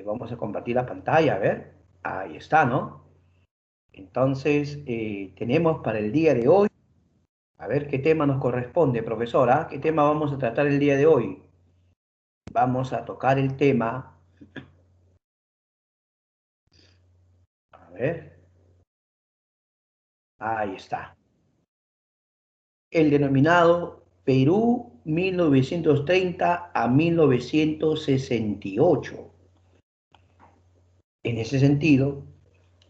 Vamos a compartir la pantalla, a ver. Ahí está, ¿no? Entonces, tenemos para el día de hoy, a ver qué tema nos corresponde, profesora. ¿Qué tema vamos a tratar el día de hoy? Vamos a tocar el tema, a ver, ahí está. El denominado Perú 1930 a 1968. En ese sentido,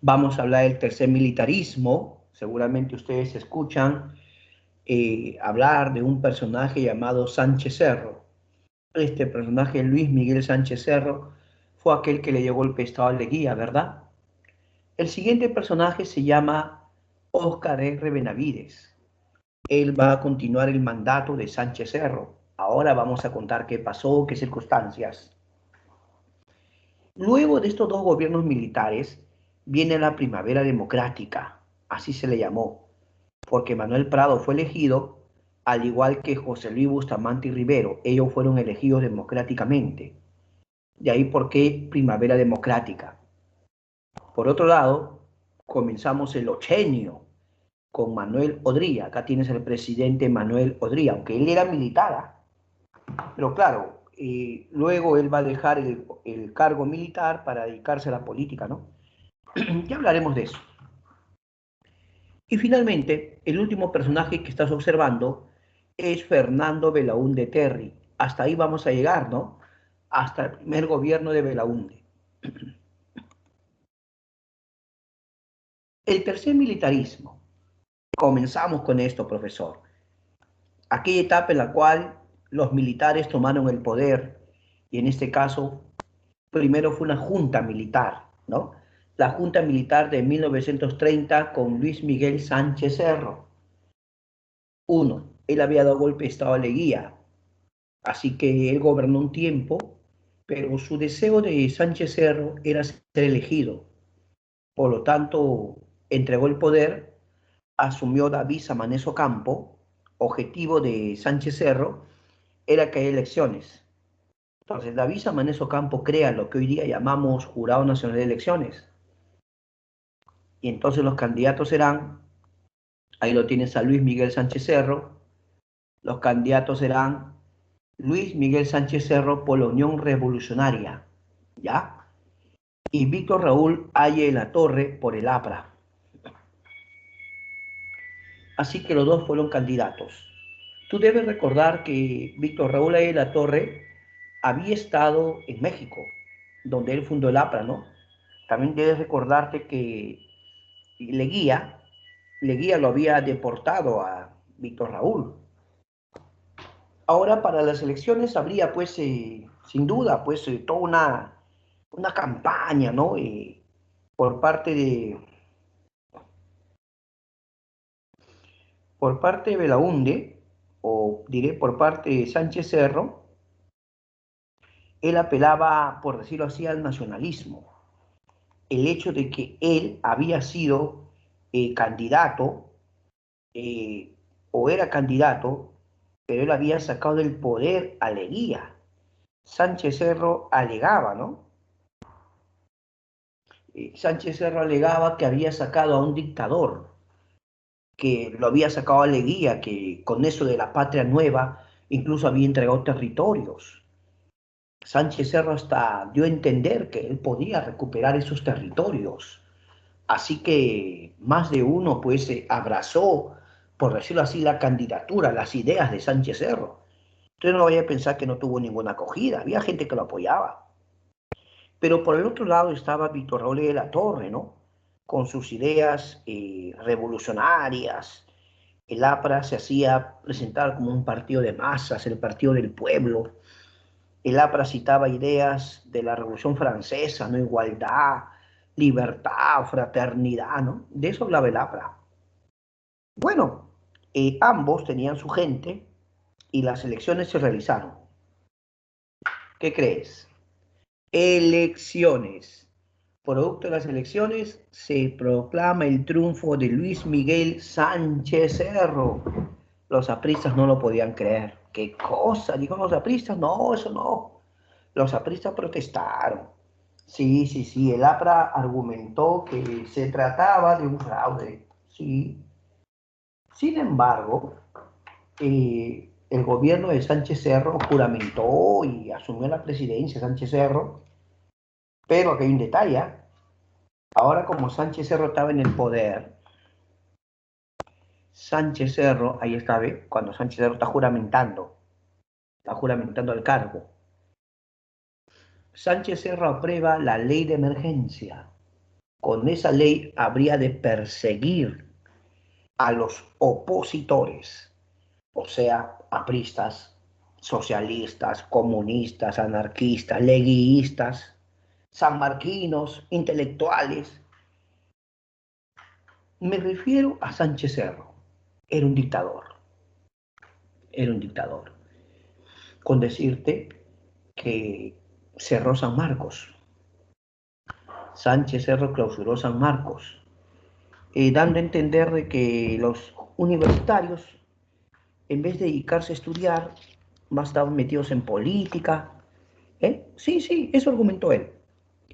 vamos a hablar del tercer militarismo. Seguramente ustedes escuchan hablar de un personaje llamado Sánchez Cerro. Este personaje, Luis Miguel Sánchez Cerro, fue aquel que le dio golpe de Estado al Leguía, ¿verdad? El siguiente personaje se llama Óscar R. Benavides. Él va a continuar el mandato de Sánchez Cerro. Ahora vamos a contar qué pasó, qué circunstancias. Luego de estos dos gobiernos militares viene la Primavera Democrática, así se le llamó, porque Manuel Prado fue elegido, al igual que José Luis Bustamante y Rivero. Ellos fueron elegidos democráticamente. De ahí por qué Primavera Democrática. Por otro lado, comenzamos el ochenio con Manuel Odría. Acá tienes al presidente Manuel Odría, aunque él era militar, pero claro, luego él va a dejar el cargo militar para dedicarse a la política, ¿no? Ya hablaremos de eso. Y finalmente, el último personaje que estás observando es Fernando Belaúnde Terry. Hasta ahí vamos a llegar, ¿no? Hasta el primer gobierno de Belaúnde. El tercer militarismo. Comenzamos con esto, profesor. Aquella etapa en la cual los militares tomaron el poder, y en este caso, primero fue una junta militar, ¿no? La junta militar de 1930 con Luis Miguel Sánchez Cerro. Uno, él había dado golpe de Estado a Leguía, así que él gobernó un tiempo, pero su deseo de Sánchez Cerro era ser elegido. Por lo tanto, entregó el poder, asumió David Samaneso Campo. Objetivo de Sánchez Cerro era que haya elecciones. Entonces, David Samaneso Campo crea lo que hoy día llamamos Jurado Nacional de Elecciones. Y entonces los candidatos serán, ahí lo tienes a Luis Miguel Sánchez Cerro, los candidatos serán Luis Miguel Sánchez Cerro por la Unión Revolucionaria, ¿ya? Y Víctor Raúl Aye de la Torre por el APRA. Así que los dos fueron candidatos. Tú debes recordar que Víctor Raúl Aye de la Torre había estado en México, donde él fundó el APRA, ¿no? También debes recordarte que Leguía, Leguía lo había deportado a Víctor Raúl. Ahora para las elecciones habría pues sin duda pues toda una campaña, ¿no? Por parte de por parte de Belaúnde, o diré por parte de Sánchez Cerro. Él apelaba, por decirlo así, al nacionalismo. El hecho de que él había sido candidato, eh, o era candidato, pero él había sacado del poder a Leguía. Sánchez Cerro alegaba, ¿no? Sánchez Cerro alegaba que había sacado a un dictador, que lo había sacado a Leguía, que con eso de la patria nueva incluso había entregado territorios. Sánchez Cerro hasta dio a entender que él podía recuperar esos territorios. Así que más de uno pues abrazó, por decirlo así, la candidatura, las ideas de Sánchez Cerro. Entonces no vaya a pensar que no tuvo ninguna acogida, había gente que lo apoyaba. Pero por el otro lado estaba Víctor Raúl de la Torre, ¿no? Con sus ideas revolucionarias. El APRA se hacía presentar como un partido de masas, el partido del pueblo. El APRA citaba ideas de la Revolución Francesa, ¿no? Igualdad, libertad, fraternidad, ¿no? De eso hablaba el APRA. Bueno, ambos tenían su gente y las elecciones se realizaron. ¿Qué crees? Elecciones. Producto de las elecciones se proclama el triunfo de Luis Miguel Sánchez Cerro. Los apristas no lo podían creer. ¿Qué cosa? Dijo los apristas, no, eso no. Los apristas protestaron. Sí, sí, sí, el APRA argumentó que se trataba de un fraude, sí. Sin embargo, el gobierno de Sánchez Cerro juramentó y asumió la presidencia Sánchez Cerro, pero aquí hay un detalle. Ahora, como Sánchez Cerro estaba en el poder, Sánchez Cerro, ahí está, ¿ve? Cuando Sánchez Cerro está juramentando al cargo. Sánchez Cerro aprueba la ley de emergencia. Con esa ley habría de perseguir a los opositores, o sea, apristas, socialistas, comunistas, anarquistas, leguistas, sanmarquinos, intelectuales. Me refiero a Sánchez Cerro. Era un dictador, era un dictador. Con decirte que cerró San Marcos. Sánchez Cerro clausuró San Marcos, dando a entender de que los universitarios, en vez de dedicarse a estudiar, más estaban metidos en política. Sí, sí, eso argumentó él.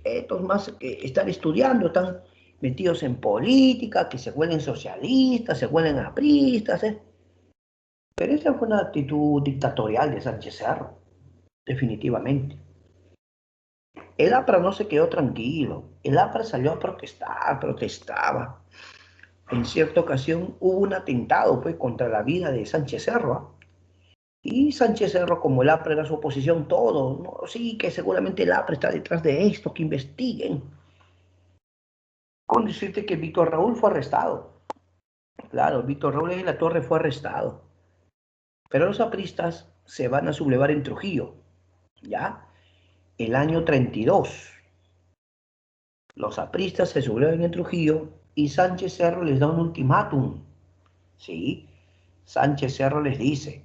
Estos más que están estudiando, están metidos en política, que se vuelven socialistas, se vuelven apristas. Pero esa fue una actitud dictatorial de Sánchez Cerro, definitivamente. El APRA no se quedó tranquilo. El APRA salió a protestar, protestaba. En cierta ocasión hubo un atentado pues, contra la vida de Sánchez Cerro. Y Sánchez Cerro, como el APRA era su oposición, todo, ¿no? Sí, que seguramente el APRA está detrás de esto, que investiguen. Con decirte que Víctor Raúl fue arrestado. Claro, Víctor Raúl de la Torre fue arrestado. Pero los apristas se van a sublevar en Trujillo, ¿ya? El año 32. Los apristas se sublevan en Trujillo y Sánchez Cerro les da un ultimátum. Sí, Sánchez Cerro les dice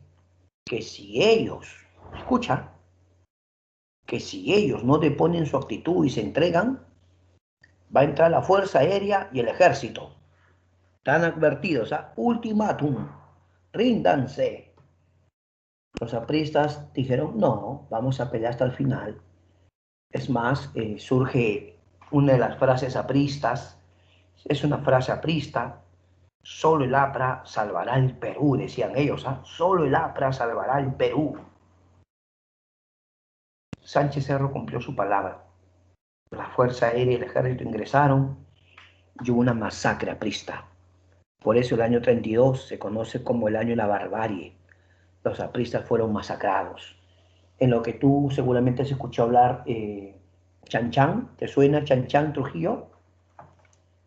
que si ellos, escucha, que si ellos no deponen su actitud y se entregan, va a entrar la Fuerza Aérea y el Ejército. Están advertidos, ¿ah? Ultimátum, ríndanse. Los apristas dijeron, no, vamos a pelear hasta el final. Es más, surge una de las frases apristas, es una frase aprista, solo el APRA salvará el Perú, decían ellos, ¿ah? Solo el APRA salvará el Perú. Sánchez Cerro cumplió su palabra. La Fuerza Aérea y el Ejército ingresaron y hubo una masacre aprista. Por eso el año 32 se conoce como el año de la barbarie. Los apristas fueron masacrados. En lo que tú seguramente has escuchado hablar, Chan Chan, ¿te suena Chan Chan Trujillo?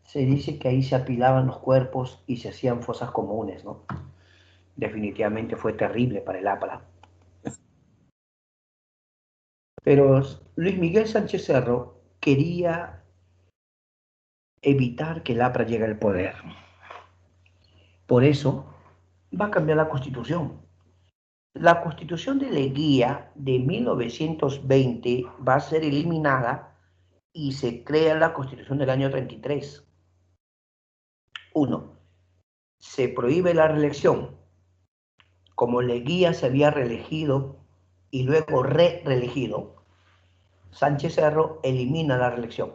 Se dice que ahí se apilaban los cuerpos y se hacían fosas comunes, ¿no? Definitivamente fue terrible para el APRA. Pero Luis Miguel Sánchez Cerro quería evitar que el APRA llegue al poder. Por eso va a cambiar la constitución. La constitución de Leguía de 1920 va a ser eliminada y se crea la constitución del año 33. Uno, se prohíbe la reelección. Como Leguía se había reelegido y luego reelegido, Sánchez Cerro elimina la reelección.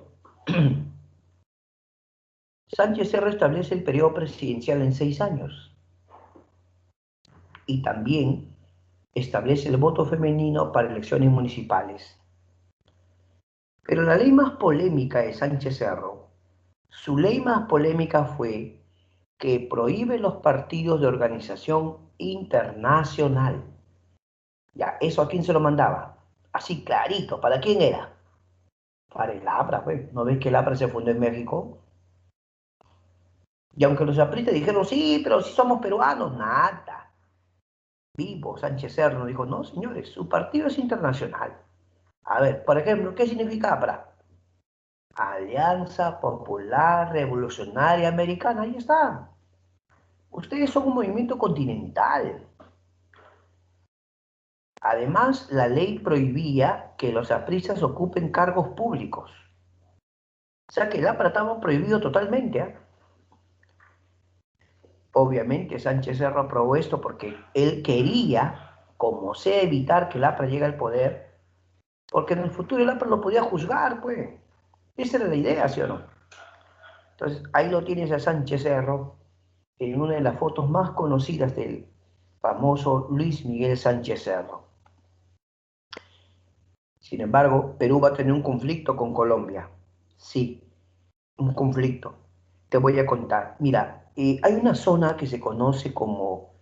Sánchez Cerro establece el periodo presidencial en 6 años y también establece el voto femenino para elecciones municipales. Pero la ley más polémica de Sánchez Cerro, su ley más polémica fue que prohíbe los partidos de organización internacional. Ya, ¿eso a quién se lo mandaba? Así clarito, ¿para quién era? Para el APRA, pues. ¿No ves que el APRA se fundó en México? Y aunque los apristas dijeron, sí, pero si somos peruanos, nada. Vivo, Sánchez Cerro dijo, no, señores, su partido es internacional. A ver, por ejemplo, ¿qué significa APRA? Alianza Popular Revolucionaria Americana, ahí está. Ustedes son un movimiento continental. Además, la ley prohibía que los apristas ocupen cargos públicos. O sea que el APRA estaba prohibido totalmente. ¿Eh? Obviamente Sánchez Cerro aprobó esto porque él quería, como sea, evitar que el APRA llegue al poder. porque en el futuro el APRA lo podía juzgar, pues. Esa era la idea, ¿sí o no? Entonces, ahí lo tienes a Sánchez Cerro, en una de las fotos más conocidas del famoso Luis Miguel Sánchez Cerro. Sin embargo, Perú va a tener un conflicto con Colombia. Sí, un conflicto. Te voy a contar. Mira, hay una zona que se conoce como,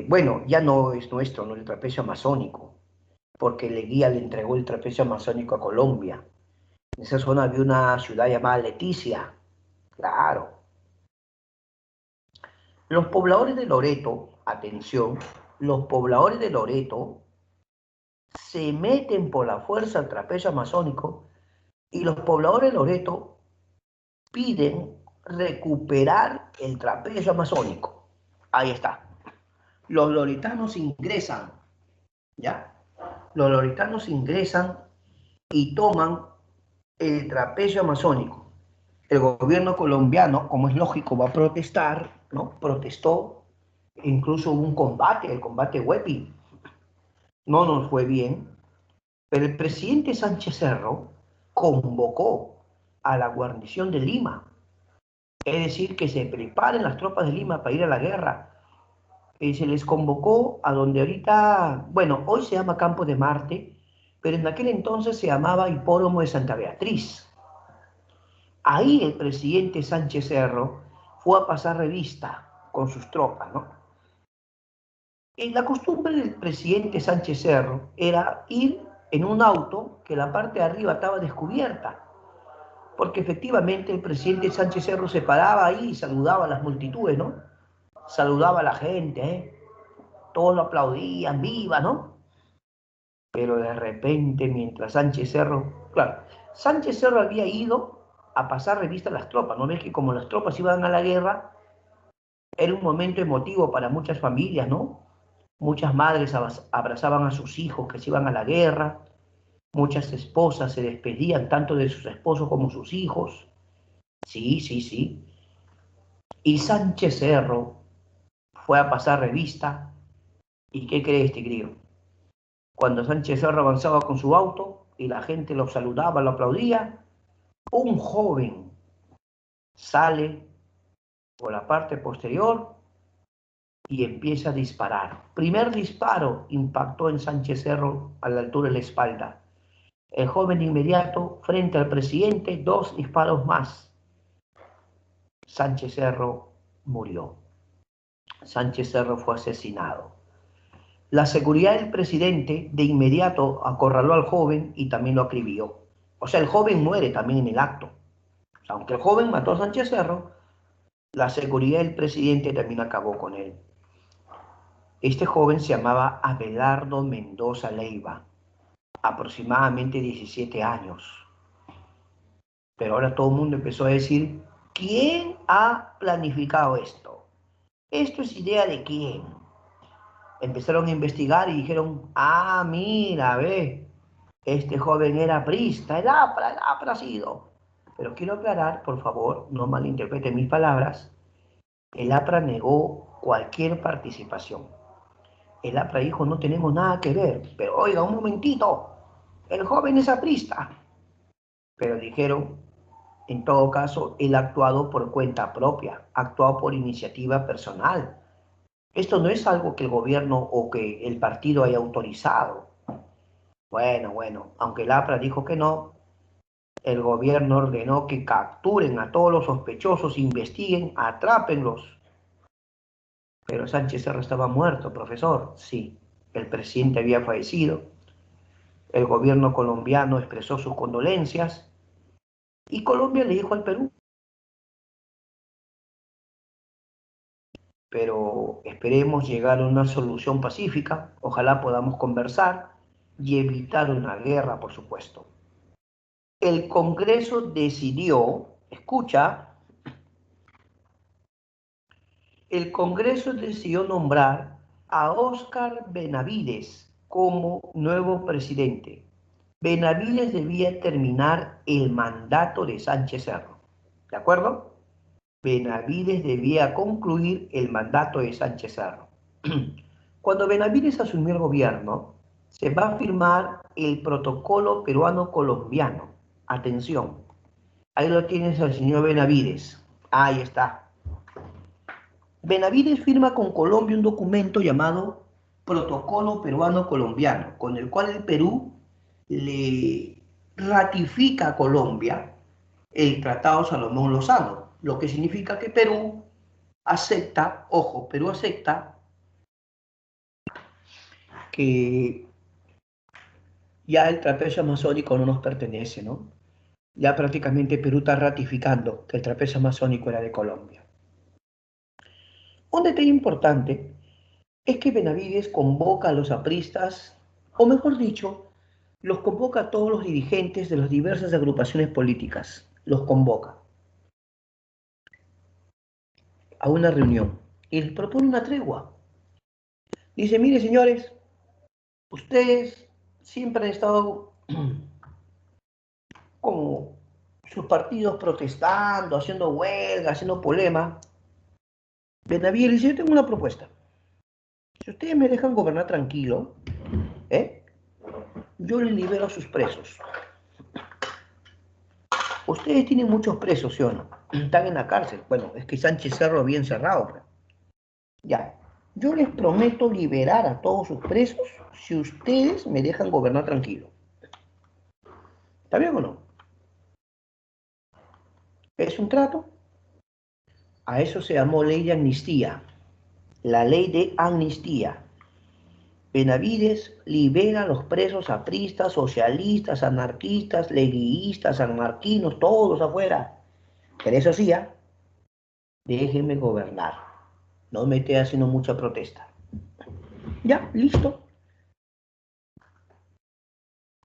bueno, ya no es nuestro, no el trapecio amazónico, porque Leguía le entregó el trapecio amazónico a Colombia. En esa zona había una ciudad llamada Leticia. Claro. Los pobladores de Loreto, atención, los pobladores de Loreto se meten por la fuerza al trapecio amazónico y los pobladores de Loreto piden recuperar el trapecio amazónico. Ahí está. Los loretanos ingresan, ¿ya? Los loretanos ingresan y toman el trapecio amazónico. El gobierno colombiano, como es lógico, va a protestar, ¿no? Protestó, incluso hubo un combate, el combate Huepi. No nos fue bien, pero el presidente Sánchez Cerro convocó a la guarnición de Lima, es decir, que se preparen las tropas de Lima para ir a la guerra. Se les convocó a donde ahorita, bueno, hoy se llama Campo de Marte, pero en aquel entonces se llamaba Hipódromo de Santa Beatriz. Ahí el presidente Sánchez Cerro fue a pasar revista con sus tropas, ¿no? La costumbre del presidente Sánchez Cerro era ir en un auto que la parte de arriba estaba descubierta, porque efectivamente el presidente Sánchez Cerro se paraba ahí y saludaba a las multitudes, ¿no? Saludaba a la gente, ¿eh? Todos lo aplaudían, viva, ¿no? Pero de repente, mientras Sánchez Cerro, claro, Sánchez Cerro había ido a pasar revista a las tropas, ¿no ves que como las tropas iban a la guerra, era un momento emotivo para muchas familias, ¿no? Muchas madres abrazaban a sus hijos que se iban a la guerra, muchas esposas se despedían tanto de sus esposos como sus hijos. Sí, sí, sí. Y Sánchez Cerro fue a pasar revista. ¿Y qué crees, Tigrillo? Cuando Sánchez Cerro avanzaba con su auto y la gente lo saludaba, lo aplaudía, un joven sale por la parte posterior y empieza a disparar. Primer disparo impactó en Sánchez Cerro a la altura de la espalda. El joven inmediato, frente al presidente, dos disparos más. Sánchez Cerro murió. Sánchez Cerro fue asesinado. La seguridad del presidente de inmediato acorraló al joven y también lo acribilló. O sea, el joven muere también en el acto. O sea, aunque el joven mató a Sánchez Cerro, la seguridad del presidente también acabó con él. Este joven se llamaba Abelardo Mendoza Leiva, aproximadamente 17 años. Pero ahora todo el mundo empezó a decir, ¿quién ha planificado esto? ¿Esto es idea de quién? Empezaron a investigar y dijeron, ah, mira, ve, este joven era priista, el APRA ha sido. Pero quiero aclarar, por favor, no malinterpreten mis palabras, el APRA negó cualquier participación. El APRA dijo, no tenemos nada que ver, pero oiga, un momentito, el joven es aprista. Pero dijeron, en todo caso, él ha actuado por cuenta propia, ha actuado por iniciativa personal. Esto no es algo que el gobierno o que el partido haya autorizado. Bueno, aunque el APRA dijo que no, el gobierno ordenó que capturen a todos los sospechosos, investiguen, atrápenlos. Pero Sánchez Cerro estaba muerto, profesor. Sí, el presidente había fallecido. El gobierno colombiano expresó sus condolencias y Colombia le dijo al Perú, pero esperemos llegar a una solución pacífica, ojalá podamos conversar y evitar una guerra, por supuesto. El Congreso decidió, escucha, el Congreso decidió nombrar a Óscar Benavides como nuevo presidente. Benavides debía terminar el mandato de Sánchez Cerro, ¿de acuerdo? Benavides debía concluir el mandato de Sánchez Cerro. Cuando Benavides asumió el gobierno, se va a firmar el protocolo peruano-colombiano. Atención, ahí lo tienes al señor Benavides. Ahí está. Benavides firma con Colombia un documento llamado Protocolo Peruano-Colombiano, con el cual el Perú le ratifica a Colombia el Tratado Salomón Lozano, lo que significa que Perú acepta, ojo, Perú acepta que ya el trapecio amazónico no nos pertenece, ¿no? Ya prácticamente Perú está ratificando que el trapecio amazónico era de Colombia. Un detalle importante es que Benavides convoca a los apristas, o mejor dicho, los convoca a todos los dirigentes de las diversas agrupaciones políticas, los convoca a una reunión y les propone una tregua. Dice, mire señores, ustedes siempre han estado como sus partidos protestando, haciendo huelga, haciendo polema. Benavides dice, yo tengo una propuesta. Si ustedes me dejan gobernar tranquilo, yo les libero a sus presos. Ustedes tienen muchos presos, ¿sí o no? Están en la cárcel. Bueno, es que Sánchez Cerro había encerrado. Pero... ya. Yo les prometo liberar a todos sus presos si ustedes me dejan gobernar tranquilo. ¿Está bien o no? ¿Es un trato? A eso se llamó ley de amnistía. La ley de amnistía. Benavides libera a los presos apristas, socialistas, anarquistas, leguistas, sanmarquinos, todos afuera. Pero eso sí, déjenme gobernar. No me esté haciendo mucha protesta. Ya, listo.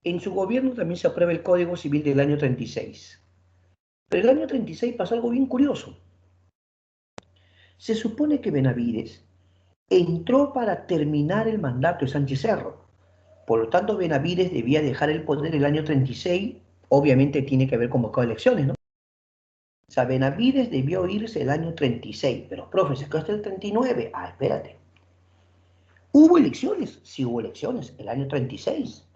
En su gobierno también se aprueba el Código Civil del año 36. Pero el año 36 pasó algo bien curioso. Se supone que Benavides entró para terminar el mandato de Sánchez Cerro. Por lo tanto, Benavides debía dejar el poder el año 36. Obviamente tiene que haber convocado elecciones, ¿no? O sea, Benavides debió irse el año 36, pero profe, se quedó hasta el 39. Ah, espérate. ¿Hubo elecciones? Sí hubo elecciones, el año 36.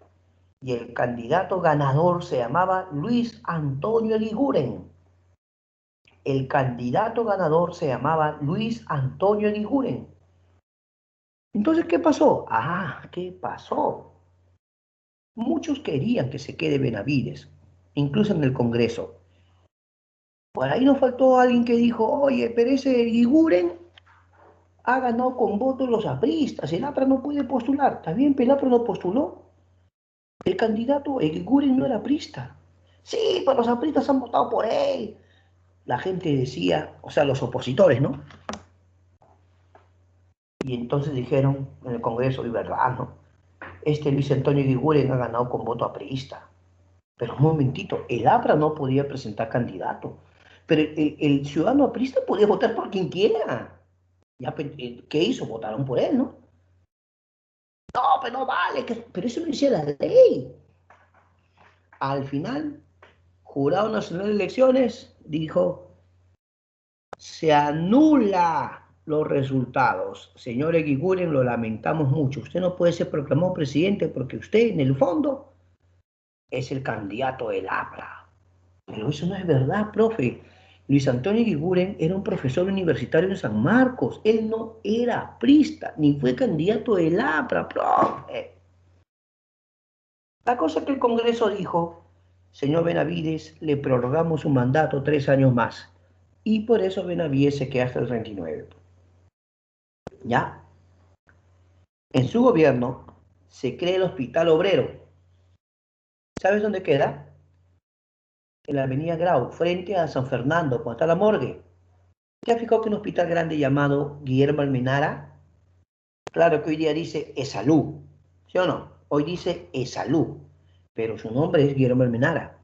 Y el candidato ganador se llamaba Luis Antonio Eguiguren. El candidato ganador se llamaba Luis Antonio Eguiguren. Entonces, ¿qué pasó? Ah, ¿qué pasó? Muchos querían que se quede Benavides, incluso en el Congreso. Por ahí nos faltó alguien que dijo, oye, pero ese Eguiguren ha ganado con votos los apristas, el APRA no puede postular. ¿Está bien, pero el APRA no postuló? El candidato Eguiguren no era aprista. Sí, pero los apristas han votado por él. La gente decía, o sea, los opositores, ¿no? Y entonces dijeron en el Congreso, y verdad, ¿no? Este Luis Antonio Eguiguren ha ganado con voto aprista. Pero un momentito, el APRA no podía presentar candidato. Pero el ciudadano aprista podía votar por quien quiera. Ya, ¿qué hizo? Votaron por él, ¿no? No, pero no vale, pero eso no decía la ley. Al final, Jurado Nacional de Elecciones dijo, se anula los resultados. Señor Eguiguren, lo lamentamos mucho. Usted no puede ser proclamado presidente porque usted, en el fondo, es el candidato del APRA. Pero eso no es verdad, profe. Luis Antonio Eguiguren era un profesor universitario en San Marcos. Él no era aprista, ni fue candidato del APRA, profe. La cosa es que el Congreso dijo, señor Benavides, le prorrogamos su mandato 3 años más. Y por eso Benavides se queda hasta el 39. ¿Ya? En su gobierno se crea el Hospital Obrero. ¿Sabes dónde queda? En la avenida Grau, frente a San Fernando, cuando está la morgue. ¿Te has fijado que un hospital grande llamado Guillermo Almenara? Claro que hoy día dice ESALU, ¿sí o no? Hoy dice ESALU, pero su nombre es Guillermo Almenara.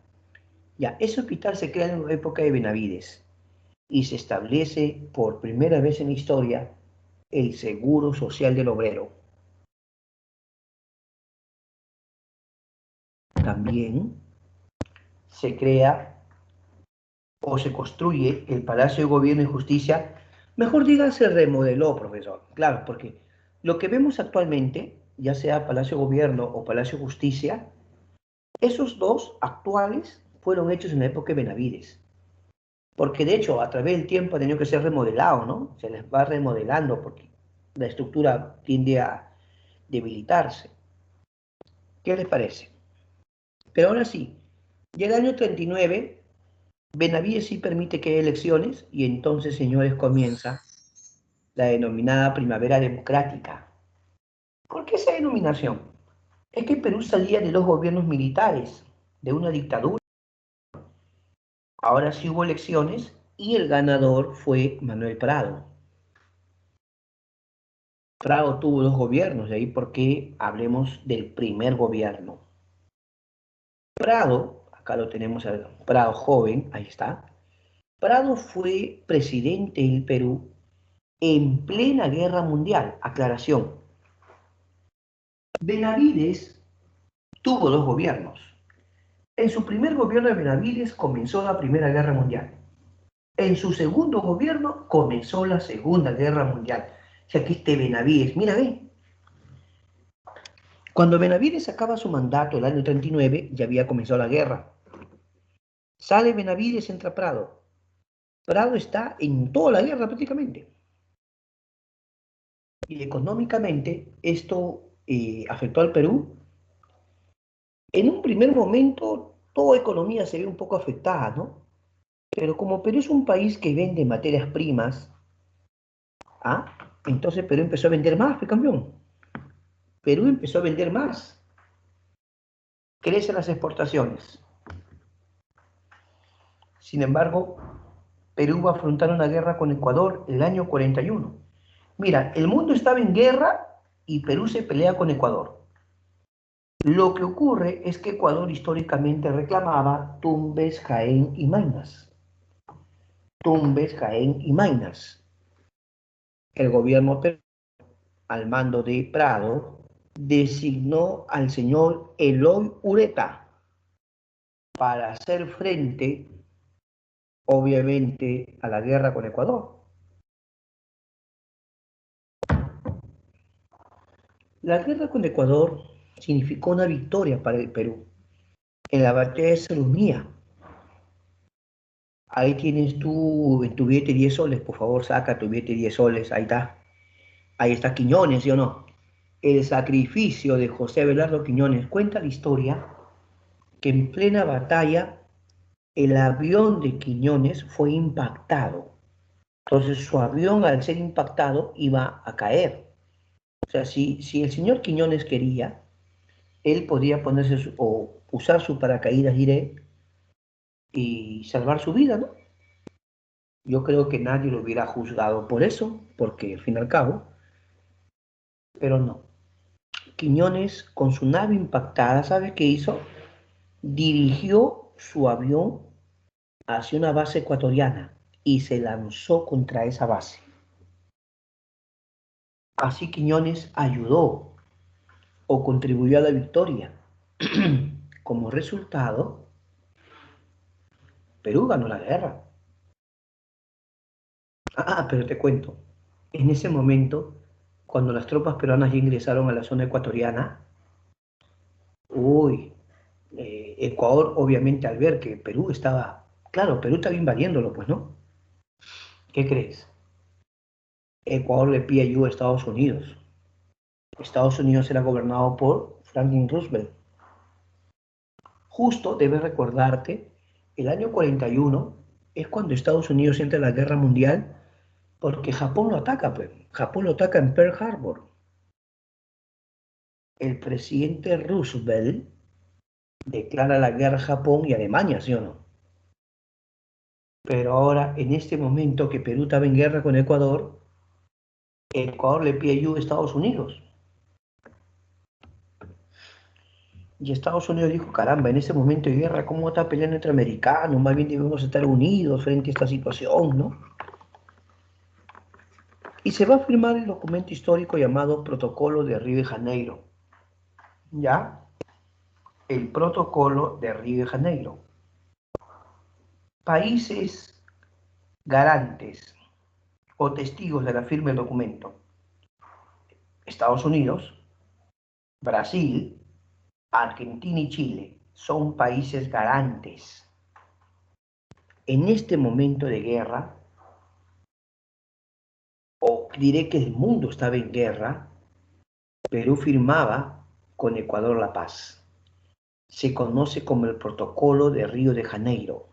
Ya, ese hospital se crea en la época de Benavides y se establece por primera vez en la historia el Seguro Social del Obrero. También se crea o se construye el Palacio de Gobierno y Justicia, mejor diga, se remodeló, profesor. Claro, porque lo que vemos actualmente ya sea Palacio Gobierno o Palacio Justicia, esos dos actuales fueron hechos en la época de Benavides. Porque de hecho, a través del tiempo ha tenido que ser remodelado, ¿no? Se les va remodelando porque la estructura tiende a debilitarse. ¿Qué les parece? Pero ahora sí, ya el año 39, Benavides sí permite que haya elecciones y entonces, señores, comienza la denominada Primavera Democrática. ¿Por qué esa denominación? Es que Perú salía de dos gobiernos militares, de una dictadura. Ahora sí hubo elecciones y el ganador fue Manuel Prado. Prado tuvo dos gobiernos, de ahí por qué hablemos del primer gobierno. Prado, acá lo tenemos al Prado joven, ahí está. Prado fue presidente del Perú en plena guerra mundial. Aclaración. Benavides tuvo dos gobiernos. En su primer gobierno de Benavides comenzó la Primera Guerra Mundial. En su segundo gobierno comenzó la Segunda Guerra Mundial. O sea que este Benavides, mira, ve. Cuando Benavides acaba su mandato el año 39, ya había comenzado la guerra. Sale Benavides, entra Prado. Prado está en toda la guerra prácticamente. Y económicamente esto afectó al Perú. En un primer momento toda economía se ve un poco afectada, ¿no? Pero como Perú es un país que vende materias primas, ¿ah? Entonces Perú empezó a vender más, campeón. Perú empezó a vender más. Crecen las exportaciones. Sin embargo, Perú va a afrontar una guerra con Ecuador el año 41. Mira, el mundo estaba en guerra y Perú se pelea con Ecuador. Lo que ocurre es que Ecuador históricamente reclamaba Tumbes, Jaén y Maynas. Tumbes, Jaén y Maynas. El gobierno peruano, al mando de Prado, designó al señor Eloy Ureta para hacer frente, obviamente, a la guerra con Ecuador. La guerra con Ecuador significó una victoria para el Perú en la batalla de Salumía. Ahí tienes tú en tu billete 10 soles, por favor, saca tu billete 10 soles, ahí está. Ahí está Quiñones, ¿sí o no? El sacrificio de José Abelardo Quiñones cuenta la historia que en plena batalla el avión de Quiñones fue impactado. Entonces su avión al ser impactado iba a caer. O sea, si el señor Quiñones quería, él podía ponerse o usar su paracaídas, diré, y salvar su vida, ¿no? Yo creo que nadie lo hubiera juzgado por eso, porque al fin y al cabo, pero no. Quiñones, con su nave impactada, ¿sabe qué hizo? Dirigió su avión hacia una base ecuatoriana y se lanzó contra esa base. Así Quiñones ayudó o contribuyó a la victoria. Como resultado, Perú ganó la guerra. Pero te cuento, en ese momento, cuando las tropas peruanas ya ingresaron a la zona ecuatoriana, uy, Ecuador obviamente al ver que Perú estaba, claro, Perú estaba invadiéndolo, pues, ¿no? ¿Qué crees? Ecuador le pide ayuda a Estados Unidos. Estados Unidos era gobernado por Franklin Roosevelt. Justo debes recordarte, el año 41 es cuando Estados Unidos entra en la guerra mundial porque Japón lo ataca, pues. Japón lo ataca en Pearl Harbor. El presidente Roosevelt declara la guerra a Japón y Alemania, ¿sí o no? Pero ahora, en este momento que Perú estaba en guerra con Ecuador, Ecuador le pide ayuda a Estados Unidos. Y Estados Unidos dijo, caramba, en ese momento de guerra, ¿cómo está peleando entre americanos? Más bien debemos estar unidos frente a esta situación, ¿no? Y se va a firmar el documento histórico llamado Protocolo de Río de Janeiro. ¿Ya? El Protocolo de Río de Janeiro. Países garantes o testigos de la firma del documento. Estados Unidos, Brasil, Argentina y Chile son países garantes. En este momento de guerra, o diré que el mundo estaba en guerra, Perú firmaba con Ecuador la paz. Se conoce como el Protocolo de Río de Janeiro.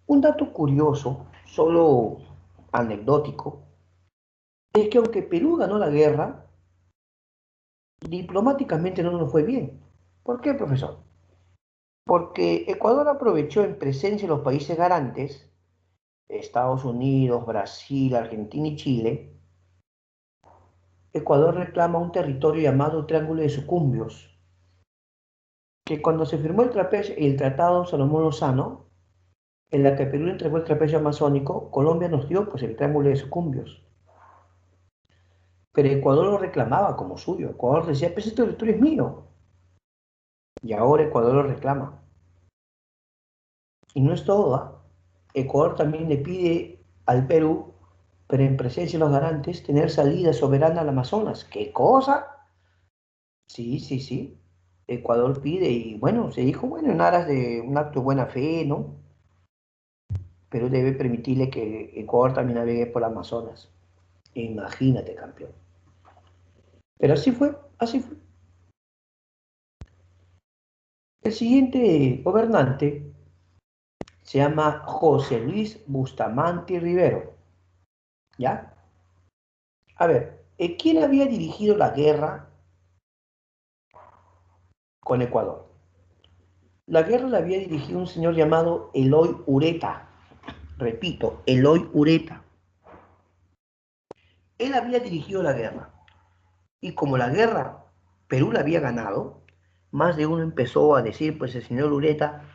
Un dato curioso, solo anecdótico, es que aunque Perú ganó la guerra, diplomáticamente no nos fue bien. ¿Por qué, profesor? Porque Ecuador aprovechó en presencia de los países garantes, Estados Unidos, Brasil, Argentina y Chile. Ecuador reclama un territorio llamado Triángulo de Sucumbios, que cuando se firmó el Tratado Salomón-Lozano, en la que Perú entregó el trapecio amazónico, Colombia nos dio pues el Triángulo de Sucumbios. Pero Ecuador lo reclamaba como suyo. Ecuador decía, pues este territorio es mío. Y ahora Ecuador lo reclama. Y no es todo, ¿ah? Ecuador también le pide al Perú, pero en presencia de los garantes, tener salida soberana al Amazonas. ¿Qué cosa? Sí, sí, sí. Ecuador pide y bueno, se dijo, bueno, en aras de un acto de buena fe, ¿no? Perú debe permitirle que Ecuador también navegue por el Amazonas. Imagínate, campeón. Pero así fue, así fue. El siguiente gobernante se llama José Luis Bustamante Rivero, ¿ya? A ver, ¿quién había dirigido la guerra con Ecuador? La guerra la había dirigido un señor llamado Eloy Ureta. Repito, Eloy Ureta. Él había dirigido la guerra. Y como la guerra Perú la había ganado, más de uno empezó a decir, pues el señor Ureta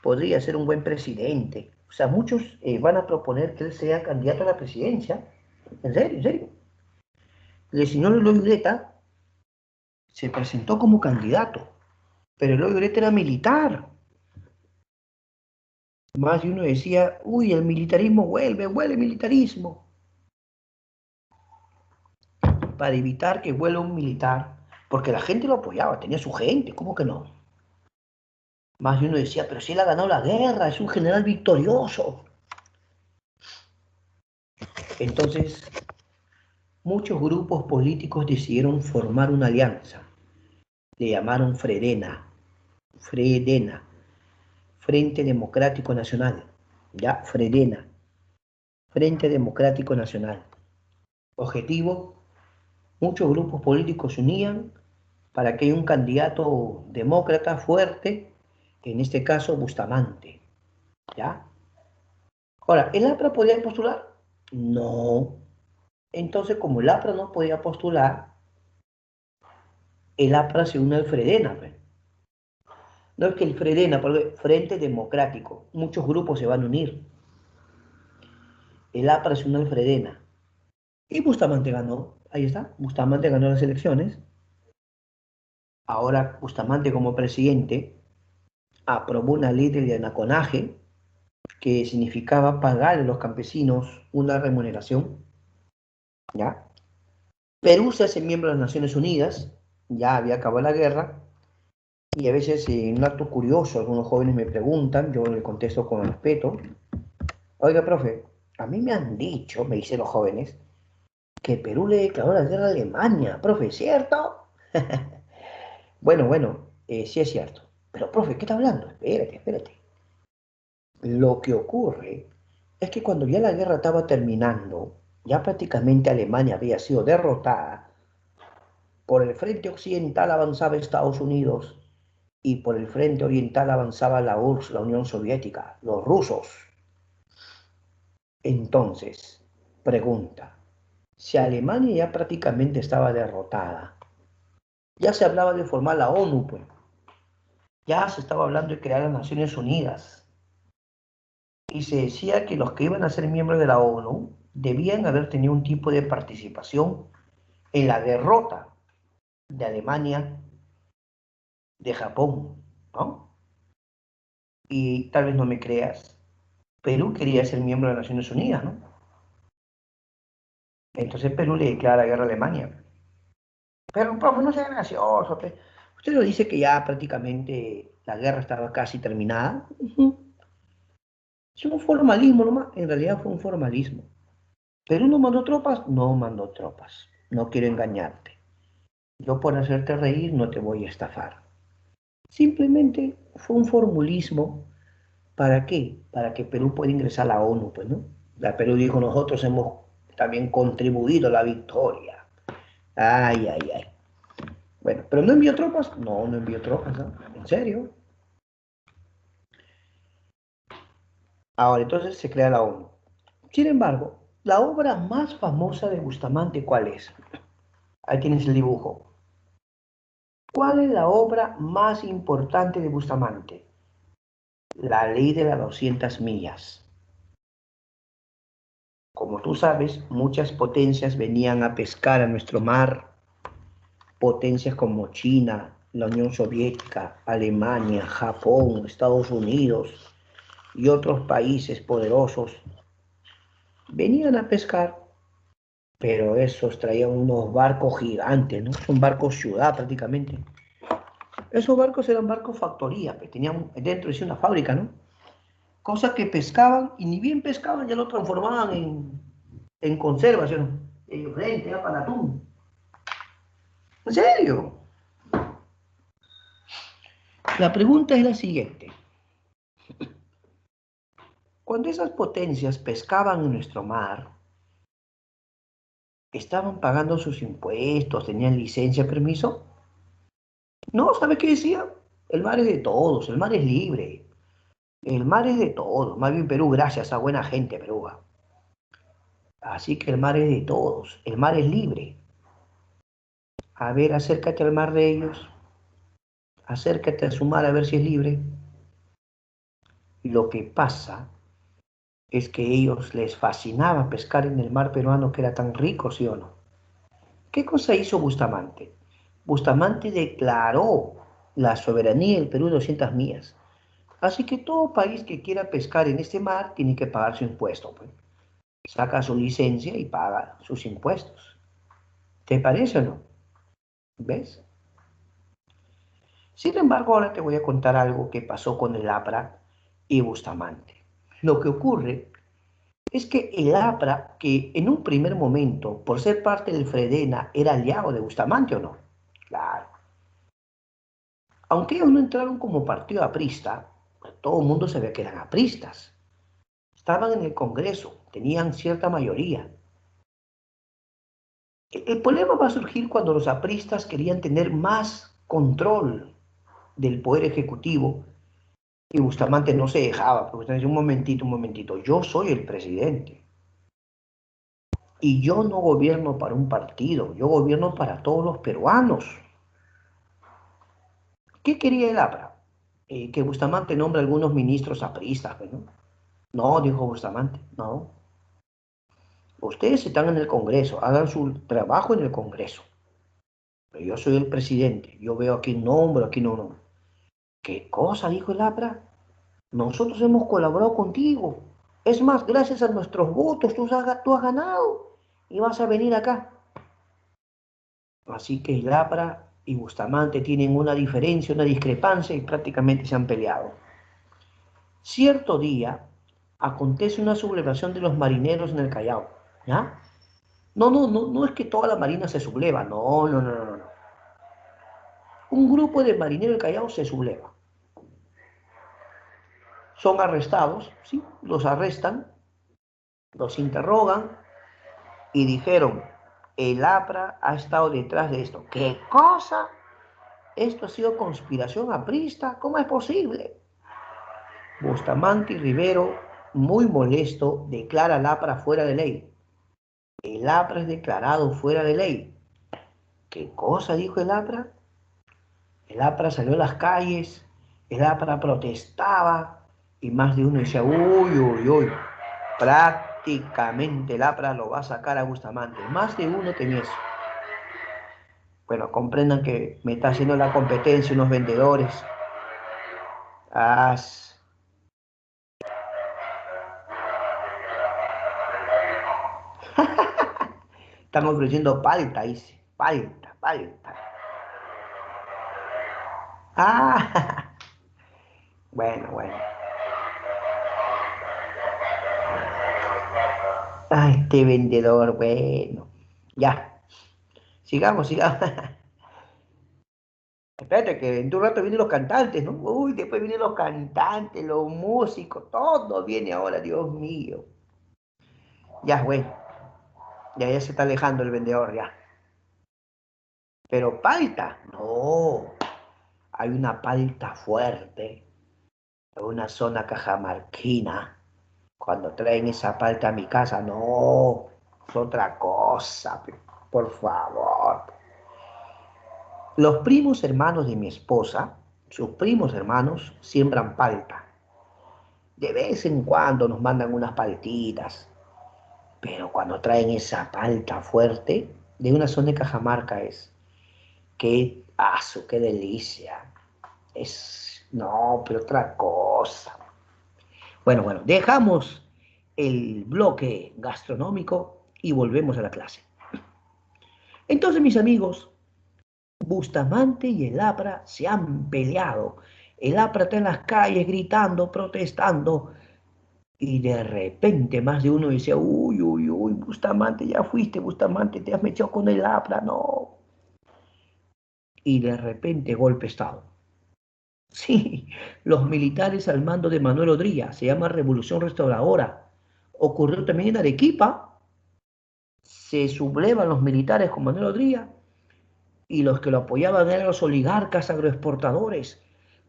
podría ser un buen presidente. O sea, muchos van a proponer que él sea candidato a la presidencia. En serio, en serio. El señor Eloy Ureta se presentó como candidato, pero Eloy Ureta era militar. Más de uno decía, uy, el militarismo vuelve el militarismo. Para evitar que vuelva un militar, porque la gente lo apoyaba, tenía su gente, ¿cómo que no? Más de uno decía, pero si él ha ganado la guerra, es un general victorioso. Entonces, muchos grupos políticos decidieron formar una alianza. Le llamaron Fredena, Frente Democrático Nacional, ya, Fredena, Frente Democrático Nacional. Objetivo, muchos grupos políticos se unían para que haya un candidato demócrata fuerte, en este caso Bustamante, ¿ya? Ahora, ¿el APRA podía postular? No. Entonces, como el APRA no podía postular, el APRA se une al Fredena, pues. No es que el Fredena, porque Frente Democrático, muchos grupos se van a unir. El APRA se une al Fredena. Y Bustamante ganó, ahí está, Bustamante ganó las elecciones. Ahora Bustamante como presidente aprobó una ley del anaconaje que significaba pagar a los campesinos una remuneración, ¿ya? Perú se hace miembro de las Naciones Unidas, ya había acabado la guerra, y a veces en un acto curioso algunos jóvenes me preguntan, yo le contesto con respeto, oiga, profe, a mí me han dicho, me dicen los jóvenes, que Perú le declaró la guerra a Alemania, profe, ¿cierto? Bueno, sí es cierto. Pero, profe, ¿qué está hablando? Espérate, espérate. Lo que ocurre es que cuando ya la guerra estaba terminando, ya prácticamente Alemania había sido derrotada, por el frente occidental avanzaba Estados Unidos y por el frente oriental avanzaba la URSS, la Unión Soviética, los rusos. Entonces, pregunta, si Alemania ya prácticamente estaba derrotada, ya se hablaba de formar la ONU, pues, ya se estaba hablando de crear las Naciones Unidas, y se decía que los que iban a ser miembros de la ONU debían haber tenido un tipo de participación en la derrota de Alemania, de Japón, ¿no? Y tal vez no me creas, Perú quería ser miembro de las Naciones Unidas, ¿no? Entonces Perú le declara la guerra a Alemania. Pero, profe, no sea gracioso. Usted lo dice que ya prácticamente la guerra estaba casi terminada. Ujú. Es un formalismo nomás, en realidad fue un formalismo. ¿Perú no mandó tropas? No mandó tropas. No quiero engañarte. Yo por hacerte reír no te voy a estafar. Simplemente fue un formulismo. ¿Para qué? Para que Perú pueda ingresar a la ONU, pues, ¿no? La Perú dijo, nosotros hemos también contribuido a la victoria. Ay, ay, ay. Bueno, ¿pero no envió tropas? No, no envió tropas, ¿no? ¿En serio? Ahora, entonces se crea la ONU. Sin embargo, la obra más famosa de Bustamante, ¿cuál es? Ahí tienes el dibujo. ¿Cuál es la obra más importante de Bustamante? La ley de las 200 millas. Como tú sabes, muchas potencias venían a pescar a nuestro mar, potencias como China, la Unión Soviética, Alemania, Japón, Estados Unidos y otros países poderosos venían a pescar, pero esos traían unos barcos gigantes, ¿no? Son barcos ciudad prácticamente. Esos barcos eran barcos factoría, que tenían dentro de sí una fábrica, ¿no? Cosas que pescaban y ni bien pescaban ya lo transformaban en conservas, ¿no? Frente, para atún. ¿En serio? La pregunta es la siguiente. Cuando esas potencias pescaban en nuestro mar, ¿estaban pagando sus impuestos? ¿Tenían licencia, permiso? No, ¿sabe qué decía? El mar es de todos, el mar es libre, el mar es de todos. Más bien Perú, gracias a buena gente, Perú. Así que el mar es de todos, el mar es libre. A ver, acércate al mar de ellos, acércate a su mar a ver si es libre. Lo que pasa es que a ellos les fascinaba pescar en el mar peruano que era tan rico, ¿sí o no? ¿Qué cosa hizo Bustamante? Bustamante declaró la soberanía del Perú de 200 millas. Así que todo país que quiera pescar en este mar tiene que pagar su impuesto, pues. Saca su licencia y paga sus impuestos. ¿Te parece o no? ¿Ves? Sin embargo, ahora te voy a contar algo que pasó con el APRA y Bustamante. Lo que ocurre es que el APRA, que en un primer momento, por ser parte del FREDENA, era aliado de Bustamante o no. Claro. Aunque ellos no entraron como partido aprista, pues todo el mundo sabía que eran apristas. Estaban en el Congreso, tenían cierta mayoría. El problema va a surgir cuando los apristas querían tener más control del poder ejecutivo y Bustamante no se dejaba, porque Bustamante decía, un momentito, yo soy el presidente y yo no gobierno para un partido, yo gobierno para todos los peruanos. ¿Qué quería el APRA? Que Bustamante nombre a algunos ministros apristas, ¿no? No, dijo Bustamante, no. Ustedes están en el Congreso, hagan su trabajo en el Congreso. Pero yo soy el presidente, yo veo aquí nombro, aquí no nombro. ¿Qué cosa? Dijo el APRA. Nosotros hemos colaborado contigo. Es más, gracias a nuestros votos tú has ganado y vas a venir acá. Así que el APRA y Bustamante tienen una diferencia, una discrepancia y prácticamente se han peleado. Cierto día acontece una sublevación de los marineros en el Callao, ¿ya? No es que toda la marina se subleva, no. Un grupo de marineros del Callao se subleva. Son arrestados, ¿sí? Los arrestan, los interrogan y dijeron, el APRA ha estado detrás de esto. ¿Qué cosa? ¿Esto ha sido conspiración aprista? ¿Cómo es posible? Bustamante y Rivero, muy molesto, declara al APRA fuera de ley. El APRA es declarado fuera de ley. ¿Qué cosa dijo el APRA? El APRA salió a las calles, el APRA protestaba y más de uno decía, uy, prácticamente el APRA lo va a sacar a Bustamante. Más de uno temía eso. Bueno, comprendan que me está haciendo la competencia unos vendedores. Ah, están ofreciendo palta, dice. Palta. falta. Ah, bueno, bueno. Ah, este vendedor, bueno. Ya, sigamos, sigamos. Espérate, que en un rato vienen los cantantes, ¿no? Uy, después vienen los cantantes, los músicos, todo viene ahora, Dios mío. Ya, güey, ya se está alejando el vendedor, ya. Pero palta, no. Hay una palta fuerte, en una zona cajamarquina. Cuando traen esa palta a mi casa, no, es otra cosa, por favor. Los primos hermanos de mi esposa, sus primos hermanos, siembran palta. De vez en cuando nos mandan unas paltitas, pero cuando traen esa palta fuerte, de una zona de Cajamarca es, qué aso, qué delicia. No, pero otra cosa. Bueno, bueno, dejamos el bloque gastronómico y volvemos a la clase. Entonces, mis amigos, Bustamante y el APRA se han peleado. El APRA está en las calles gritando, protestando, y de repente más de uno decía, uy, uy, uy, Bustamante, ya fuiste, Bustamante, te has metido con el APRA, no. Y de repente golpe de Estado. Sí, los militares al mando de Manuel Odría, se llama Revolución Restauradora. Ocurrió también en Arequipa, se sublevan los militares con Manuel Odría y los que lo apoyaban eran los oligarcas agroexportadores.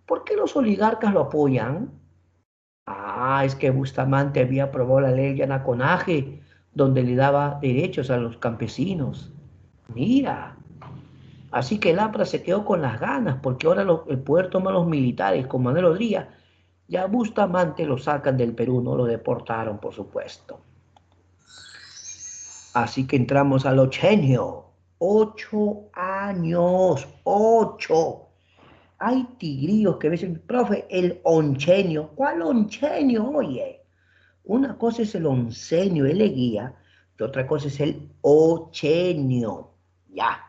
¿Por qué los oligarcas lo apoyan? Ah, es que Bustamante había aprobado la ley Yanaconaje, donde le daba derechos a los campesinos. Mira, así que el APRA se quedó con las ganas, porque ahora el poder toma los militares con Manuel Odría. Ya Bustamante lo sacan del Perú, no lo deportaron, por supuesto. Así que entramos al ochenio. 8 años, 8. Hay tigrillos que dicen, profe, el onchenio. ¿Cuál onchenio? Oye, una cosa es el oncenio, el guía, y otra cosa es el ochenio. Ya.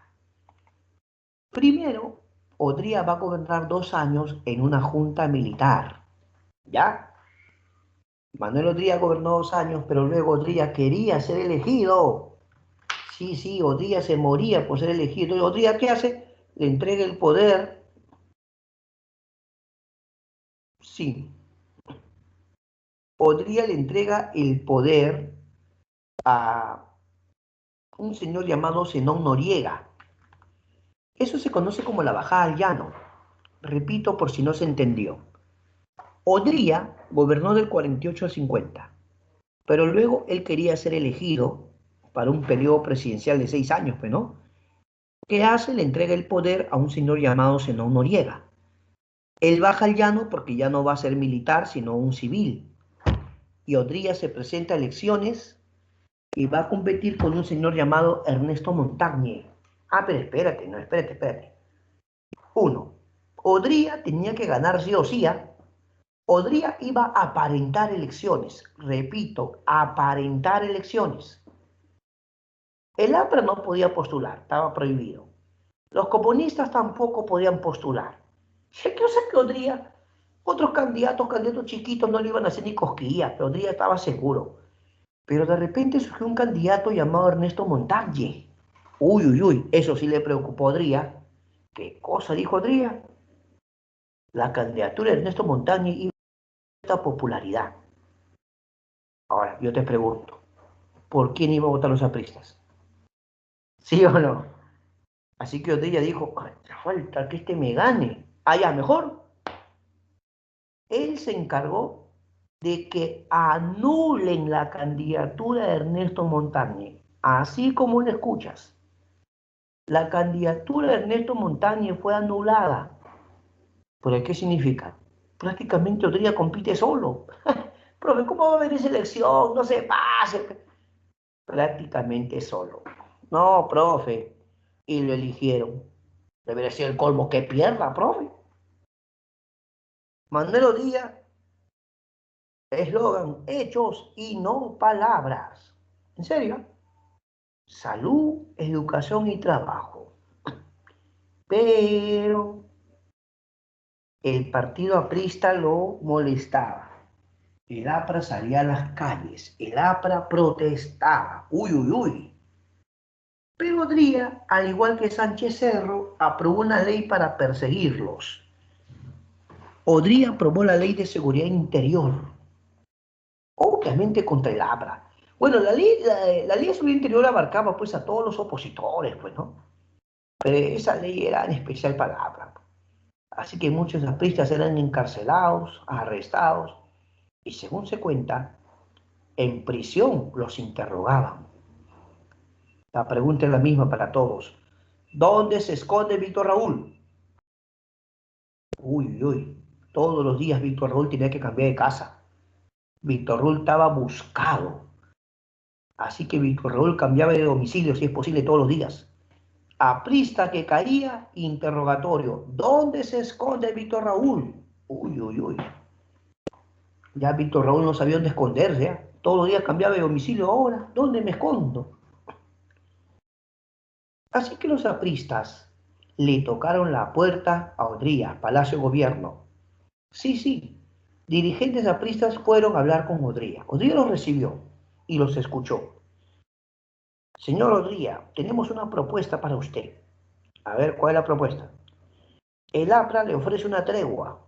Primero, Odría va a gobernar 2 años en una junta militar. ¿Ya? Manuel Odría gobernó 2 años, pero luego Odría quería ser elegido. Sí, sí, Odría se moría por ser elegido. ¿Y Odría qué hace? Le entrega el poder. Sí, Odría le entrega el poder a un señor llamado Zenón Noriega. Eso se conoce como la bajada al llano. Repito por si no se entendió. Odría gobernó del 48 al 50, pero luego él quería ser elegido para un periodo presidencial de 6 años, pues, ¿no? ¿Qué hace? Le entrega el poder a un señor llamado Zenón Noriega. Él baja al llano porque ya no va a ser militar, sino un civil. Y Odría se presenta a elecciones y va a competir con un señor llamado Ernesto Montagne. Ah, pero espérate, no, espérate, espérate. Uno, Odría tenía que ganar sí o sí. Odría iba a aparentar elecciones. Repito, aparentar elecciones. El APRA no podía postular, estaba prohibido. Los comunistas tampoco podían postular. Sé que, o sea, que Odría, otros candidatos chiquitos no le iban a hacer ni cosquillas, pero Odría estaba seguro. Pero de repente surgió un candidato llamado Ernesto Montagne. Uy, uy, uy, eso sí le preocupó a Odría. ¿Qué cosa dijo Odría? La candidatura de Ernesto Montagne iba a esta popularidad. Ahora, yo te pregunto, ¿por quién iba a votar los apristas? ¿Sí o no? Así que Odría dijo, "Ay, falta que este me gane. Allá mejor. Él se encargó de que anulen la candidatura de Ernesto Montagne, así como lo escuchas. La candidatura de Ernesto Montagne fue anulada. ¿Pero qué significa? Prácticamente Odría compite solo. Profe, ¿cómo va a haber esa elección? No se pase. Prácticamente solo. No, profe. Y lo eligieron. Debería ser el colmo que pierda, profe. Manuel Díaz, eslogan, hechos y no palabras. ¿En serio? Salud, educación y trabajo. pero el partido aprista lo molestaba. El APRA salía a las calles, el APRA protestaba, uy, uy, uy. Pero Odría, al igual que Sánchez Cerro, aprobó una ley para perseguirlos. Odría aprobó la ley de seguridad interior, obviamente contra el APRA. Bueno, la ley de seguridad interior abarcaba pues a todos los opositores, pues, ¿no? Pero esa ley era en especial para el APRA. Así que muchos apristas eran encarcelados, arrestados, y según se cuenta, en prisión los interrogaban. La pregunta es la misma para todos. ¿Dónde se esconde Víctor Raúl? Uy, uy, uy. Todos los días Víctor Raúl tenía que cambiar de casa. Víctor Raúl estaba buscado. Así que Víctor Raúl cambiaba de domicilio, si es posible, todos los días. Aprista que caía, interrogatorio. ¿Dónde se esconde Víctor Raúl? Uy, uy, uy. Ya Víctor Raúl no sabía dónde esconderse. ¿Ya? Todos los días cambiaba de domicilio. Ahora, ¿dónde me escondo? Así que los apristas le tocaron la puerta a Odría, Palacio de Gobierno. Sí, sí, dirigentes apristas fueron a hablar con Odría. Odría los recibió y los escuchó. Señor Odría, tenemos una propuesta para usted. A ver, ¿cuál es la propuesta? El APRA le ofrece una tregua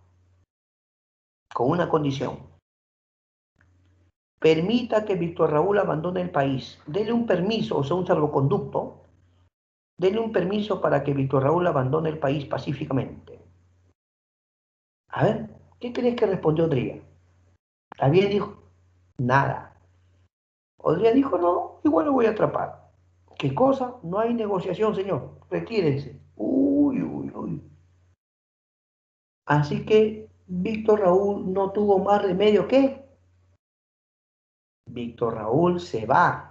con una condición. Permita que Víctor Raúl abandone el país. Dele un permiso, o sea, un salvoconducto. Dele un permiso para que Víctor Raúl abandone el país pacíficamente. A ver, ¿qué crees que respondió Odría? También dijo, nada. Odría dijo, no, igual lo voy a atrapar. ¿Qué cosa? No hay negociación, señor. Retírense. Uy, uy, uy. Así que Víctor Raúl no tuvo más remedio que Víctor Raúl se va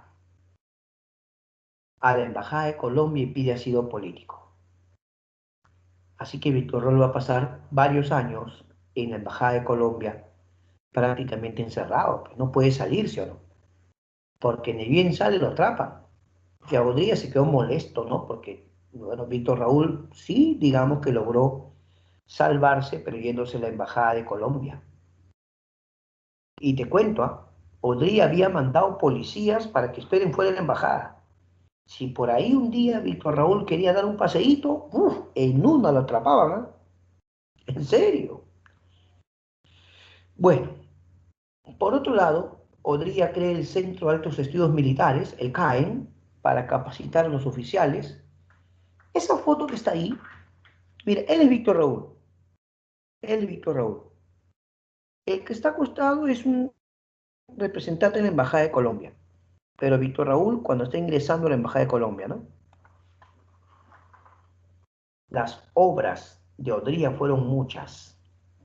a la Embajada de Colombia y pide asilo político. Así que Víctor Raúl va a pasar varios años en la Embajada de Colombia prácticamente encerrado. Pues no puede salirse o no. Porque ni bien sale lo atrapan. Que Rodríguez se quedó molesto, ¿no? Porque, bueno, Víctor Raúl sí, digamos que logró salvarse, pero yéndose a la Embajada de Colombia. Y te cuento, ¿ah? Odría había mandado policías para que esperen fuera de la embajada. Si por ahí un día Víctor Raúl quería dar un paseíto, en una lo atrapaban, ¿ah? En serio. Bueno, por otro lado, Odría crea el Centro de Altos Estudios Militares, el CAEM, para capacitar a los oficiales. Esa foto que está ahí, mira, él es Víctor Raúl. Él es Víctor Raúl. El que está acostado es un representante de la Embajada de Colombia. Pero Víctor Raúl, cuando está ingresando a la Embajada de Colombia, ¿no? Las obras de Odría fueron muchas.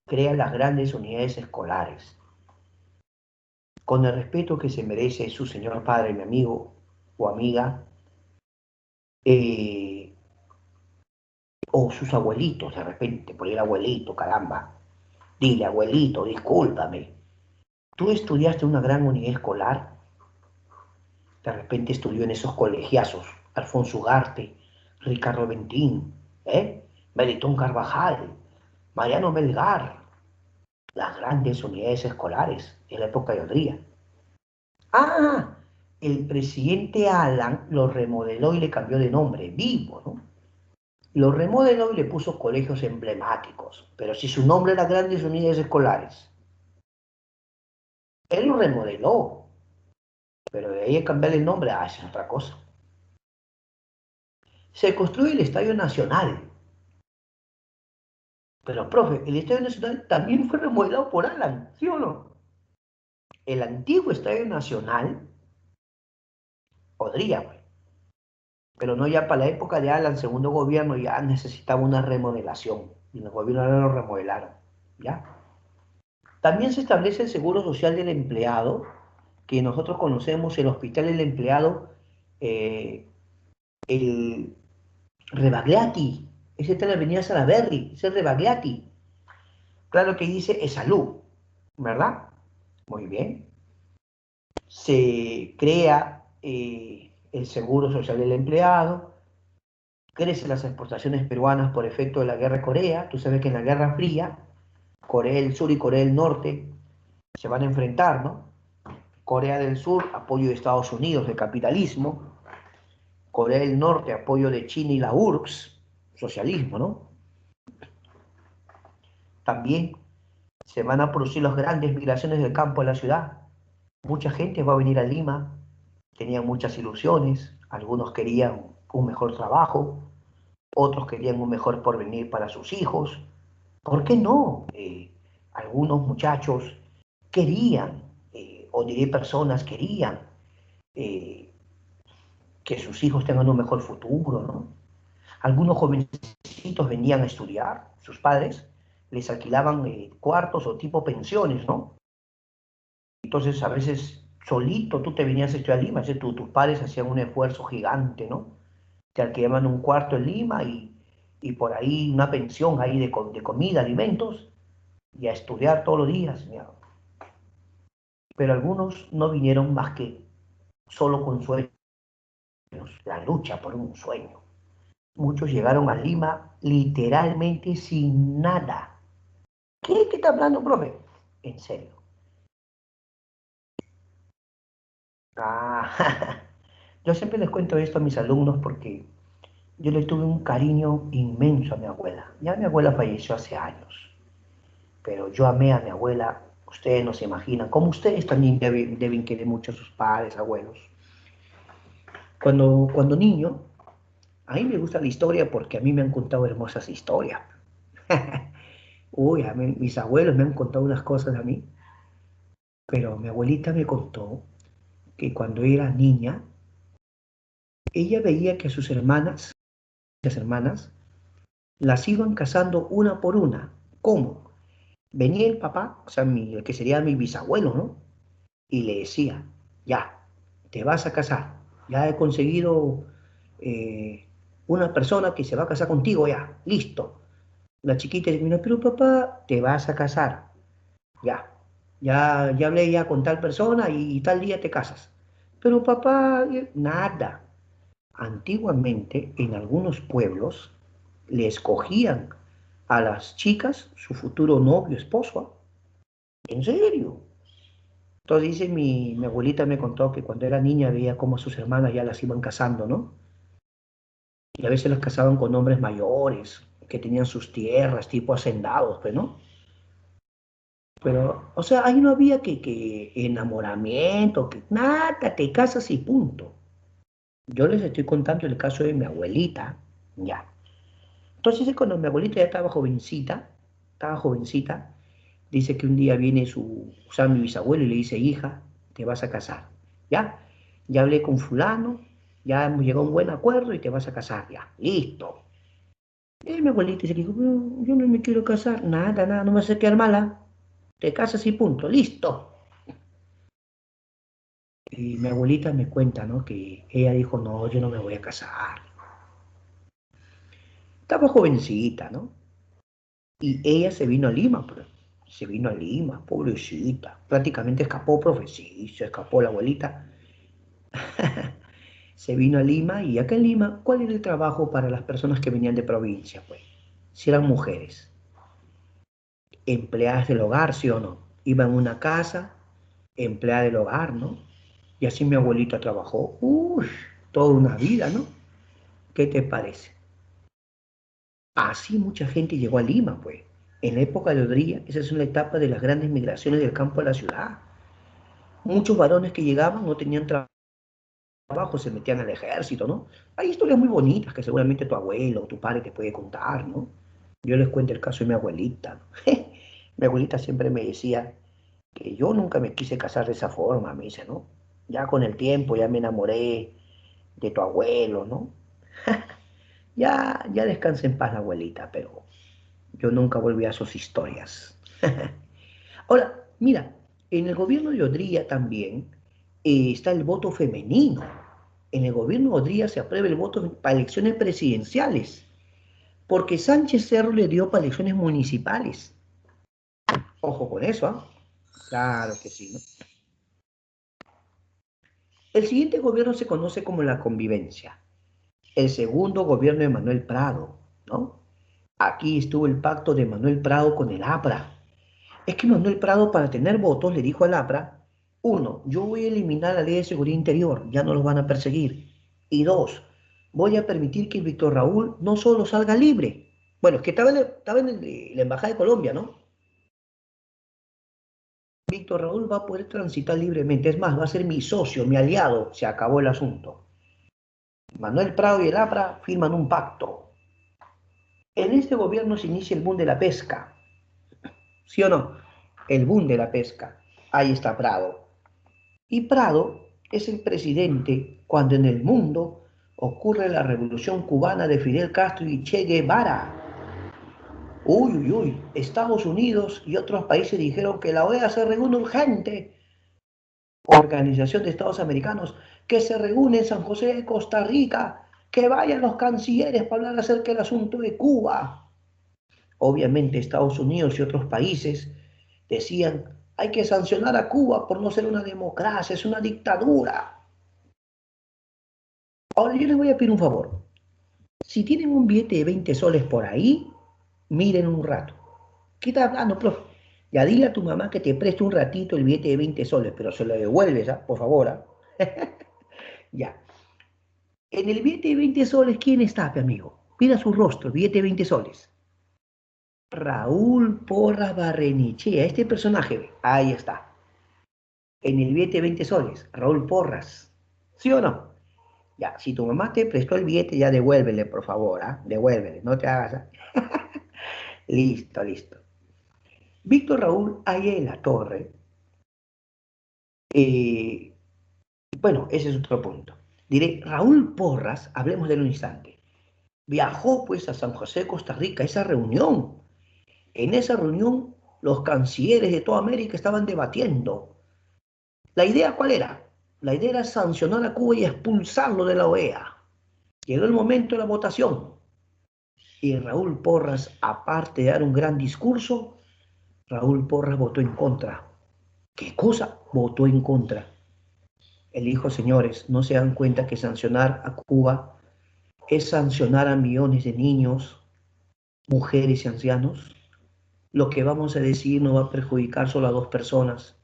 Crea las grandes unidades escolares, con el respeto que se merece su señor padre, mi amigo o amiga, eh, o sus abuelitos, de repente, por el abuelito, caramba. Dile, abuelito, discúlpame. Tú estudiaste en una gran unidad escolar, de repente estudió en esos colegiazos, Alfonso Ugarte, Ricardo Bentín, Melitón Carvajal, Mariano Melgar, las grandes unidades escolares en la época de Odría. Ah, el presidente Alan lo remodeló y le cambió de nombre, Vivo, ¿no? Lo remodeló y le puso colegios emblemáticos, pero si su nombre era Grandes Unidades Escolares, él lo remodeló, pero de ahí a cambiarle el nombre, esa es otra cosa. Se construye el Estadio Nacional, pero profe, el Estadio Nacional también fue remodelado por Alan, ¿sí o no? El antiguo Estadio Nacional podría, pues, pero no ya para la época de Alan, segundo gobierno, ya necesitaba una remodelación, y los gobiernos lo remodelaron, ¿ya? También se establece el Seguro Social del Empleado, que nosotros conocemos el Hospital del Empleado, eh, el Rebagliati, ese está en la avenida Salaberry, ese es Rebagliati. Claro que dice es salud, ¿verdad? Muy bien. Se crea el Seguro Social del Empleado, crecen las exportaciones peruanas por efecto de la guerra de Corea. Tú sabes que en la Guerra Fría, Corea del Sur y Corea del Norte se van a enfrentar, ¿no? Corea del Sur, apoyo de Estados Unidos, de capitalismo. Corea del Norte, apoyo de China y la URSS, socialismo, ¿no? También se van a producir las grandes migraciones del campo a la ciudad. Mucha gente va a venir a Lima, tenían muchas ilusiones, algunos querían un mejor trabajo, otros querían un mejor porvenir para sus hijos. ¿Por qué no? Algunos muchachos querían, o diré personas querían, eh, que sus hijos tengan un mejor futuro, ¿no? Algunos jovencitos venían a estudiar, sus padres les alquilaban cuartos o tipo pensiones, ¿no? Entonces a veces solito tú te venías a estudiar a Lima, tus padres hacían un esfuerzo gigante, ¿no? Te alquilaban un cuarto en Lima y por ahí una pensión ahí de comida, alimentos, y a estudiar todos los días. Mira. Pero algunos no vinieron más que solo con sueños, la lucha por un sueño. Muchos llegaron a Lima literalmente sin nada. ¿Qué está hablando, profe? En serio. Ah, yo siempre les cuento esto a mis alumnos porque yo le tuve un cariño inmenso a mi abuela. Ya mi abuela falleció hace años, pero yo amé a mi abuela. Ustedes no se imaginan, como ustedes también deben querer mucho a sus padres, abuelos. Cuando niño, a mí me gusta la historia porque a mí me han contado hermosas historias. Uy, mis abuelos me han contado unas cosas a mí, pero mi abuelita me contó que cuando era niña, ella veía que a sus hermanas, las hermanas, las iban casando una por una. ¿Cómo? Venía el papá, o sea, el que sería mi bisabuelo, ¿no? Y le decía, ya, te vas a casar, ya he conseguido una persona que se va a casar contigo, ya, listo. La chiquita dice, pero papá, te vas a casar, ya, ya hablé ya con tal persona y tal día te casas. Pero papá, nada. Antiguamente, en algunos pueblos, le escogían a las chicas su futuro novio, esposo. ¿En serio? Entonces dice mi abuelita me contó que cuando era niña veía cómo sus hermanas ya las iban casando, ¿no? Y a veces las casaban con hombres mayores, que tenían sus tierras, tipo hacendados, pues, ¿no? Pero, o sea, ahí no había que enamoramiento, que nada, te casas y punto. Yo les estoy contando el caso de mi abuelita, ya. Entonces, cuando mi abuelita ya estaba jovencita, dice que un día viene o sea, mi bisabuelo y le dice, hija, te vas a casar, ¿ya? Ya hablé con fulano, ya hemos llegado a un buen acuerdo y te vas a casar, ya, listo. Y mi abuelita dice, "No, yo no me quiero casar, nada, no me vas a quedar mala, te casas y punto, listo". Y mi abuelita me cuenta, ¿no? Que ella dijo, no, yo no me voy a casar. Estaba jovencita, ¿no? Y ella se vino a Lima, pues. Se vino a Lima, pobrecita. Prácticamente escapó, profe. Sí, se escapó la abuelita. Se vino a Lima y acá en Lima, ¿cuál era el trabajo para las personas que venían de provincia, pues? Si eran mujeres, empleadas del hogar, ¿sí o no? Iban a una casa, empleada del hogar, ¿no? Y así mi abuelita trabajó, toda una vida, ¿no? ¿Qué te parece? Así mucha gente llegó a Lima, pues. En la época de Odría, esa es una etapa de las grandes migraciones del campo a la ciudad. Muchos varones que llegaban no tenían trabajo, se metían al ejército, ¿no? Hay historias muy bonitas que seguramente tu abuelo o tu padre te puede contar, ¿no? Yo les cuento el caso de mi abuelita, ¿no? Mi abuelita siempre me decía que yo nunca me quise casar de esa forma, me dice, ¿no? Ya con el tiempo ya me enamoré de tu abuelo, ¿no? Ya descansa en paz la abuelita, pero yo nunca volví a sus historias. Ahora, mira, en el gobierno de Odría también está el voto femenino. En el gobierno de Odría se aprueba el voto para elecciones presidenciales, porque Sánchez Cerro le dio para elecciones municipales. Ojo con eso, ¿ah? Claro que sí, ¿no? El siguiente gobierno se conoce como la convivencia. el segundo gobierno de Manuel Prado, ¿no? Aquí estuvo el pacto de Manuel Prado con el APRA. Es que Manuel Prado, para tener votos, le dijo al APRA, uno, yo voy a eliminar la ley de seguridad interior, ya no los van a perseguir. Y dos, voy a permitir que Víctor Raúl no solo salga libre. Bueno, es que estaba en la Embajada de Colombia, ¿no? Víctor Raúl va a poder transitar libremente. Es más, va a ser mi socio, mi aliado. Se acabó el asunto. Manuel Prado y el APRA firman un pacto. En este gobierno se inicia el boom de la pesca. ¿Sí o no? El boom de la pesca. Ahí está Prado. Y Prado es el presidente cuando en el mundo ocurre la revolución cubana de Fidel Castro y Che Guevara. Uy, uy, uy. Estados Unidos y otros países dijeron que la OEA se reúne urgente. Organización de Estados Americanos, que se reúne en San José de Costa Rica, que vayan los cancilleres para hablar acerca del asunto de Cuba. Obviamente Estados Unidos y otros países decían, hay que sancionar a Cuba por no ser una democracia, es una dictadura. Ahora yo les voy a pedir un favor. Si tienen un billete de 20 soles por ahí, miren un rato. ¿Qué estás hablando, profe? Ya dile a tu mamá que te preste un ratito el billete de 20 soles, pero se lo devuelves, ¿ah? Por favor. ¿Ah? Ya. En el billete de 20 soles, ¿quién está, mi amigo? Mira su rostro, billete de 20 soles. Raúl Porras Barrenechea, este personaje, ahí está. En el billete de 20 soles, Raúl Porras. ¿Sí o no? Ya, si tu mamá te prestó el billete, ya devuélvele, por favor, ¿ah? Devuélvele, no te hagas. ¿Ah? Listo, listo. Víctor Raúl ahí en la torre. eh, bueno, ese es otro punto. Diré, Raúl Porras, hablemos de un instante. Viajó pues a San José, Costa Rica, a esa reunión. En esa reunión, los cancilleres de toda América estaban debatiendo. ¿La idea cuál era? La idea era sancionar a Cuba y expulsarlo de la OEA. Llegó el momento de la votación y Raúl Porras, aparte de dar un gran discurso, Raúl Porras votó en contra. ¿Qué cosa? Votó en contra. El hijo, señores, no se dan cuenta que sancionar a Cuba es sancionar a millones de niños, mujeres y ancianos. Lo que vamos a decir no va a perjudicar solo a dos personas.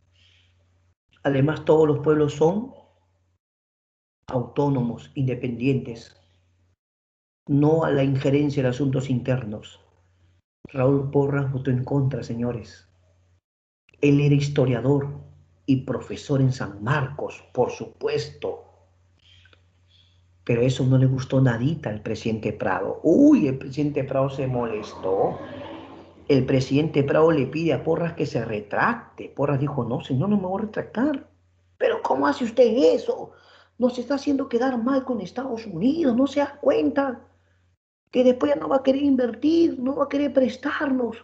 Además, todos los pueblos son autónomos, independientes, no a la injerencia de asuntos internos. Raúl Porras votó en contra, señores. Él era historiador y profesor en San Marcos, por supuesto. Pero eso no le gustó nadita al presidente Prado. Uy, el presidente Prado se molestó. El presidente Prado le pide a Porras que se retracte. Porras dijo, no, señor, no me voy a retractar. Pero ¿cómo hace usted eso? Nos está haciendo quedar mal con Estados Unidos, no se da cuenta que después ya no va a querer invertir, no va a querer prestarnos.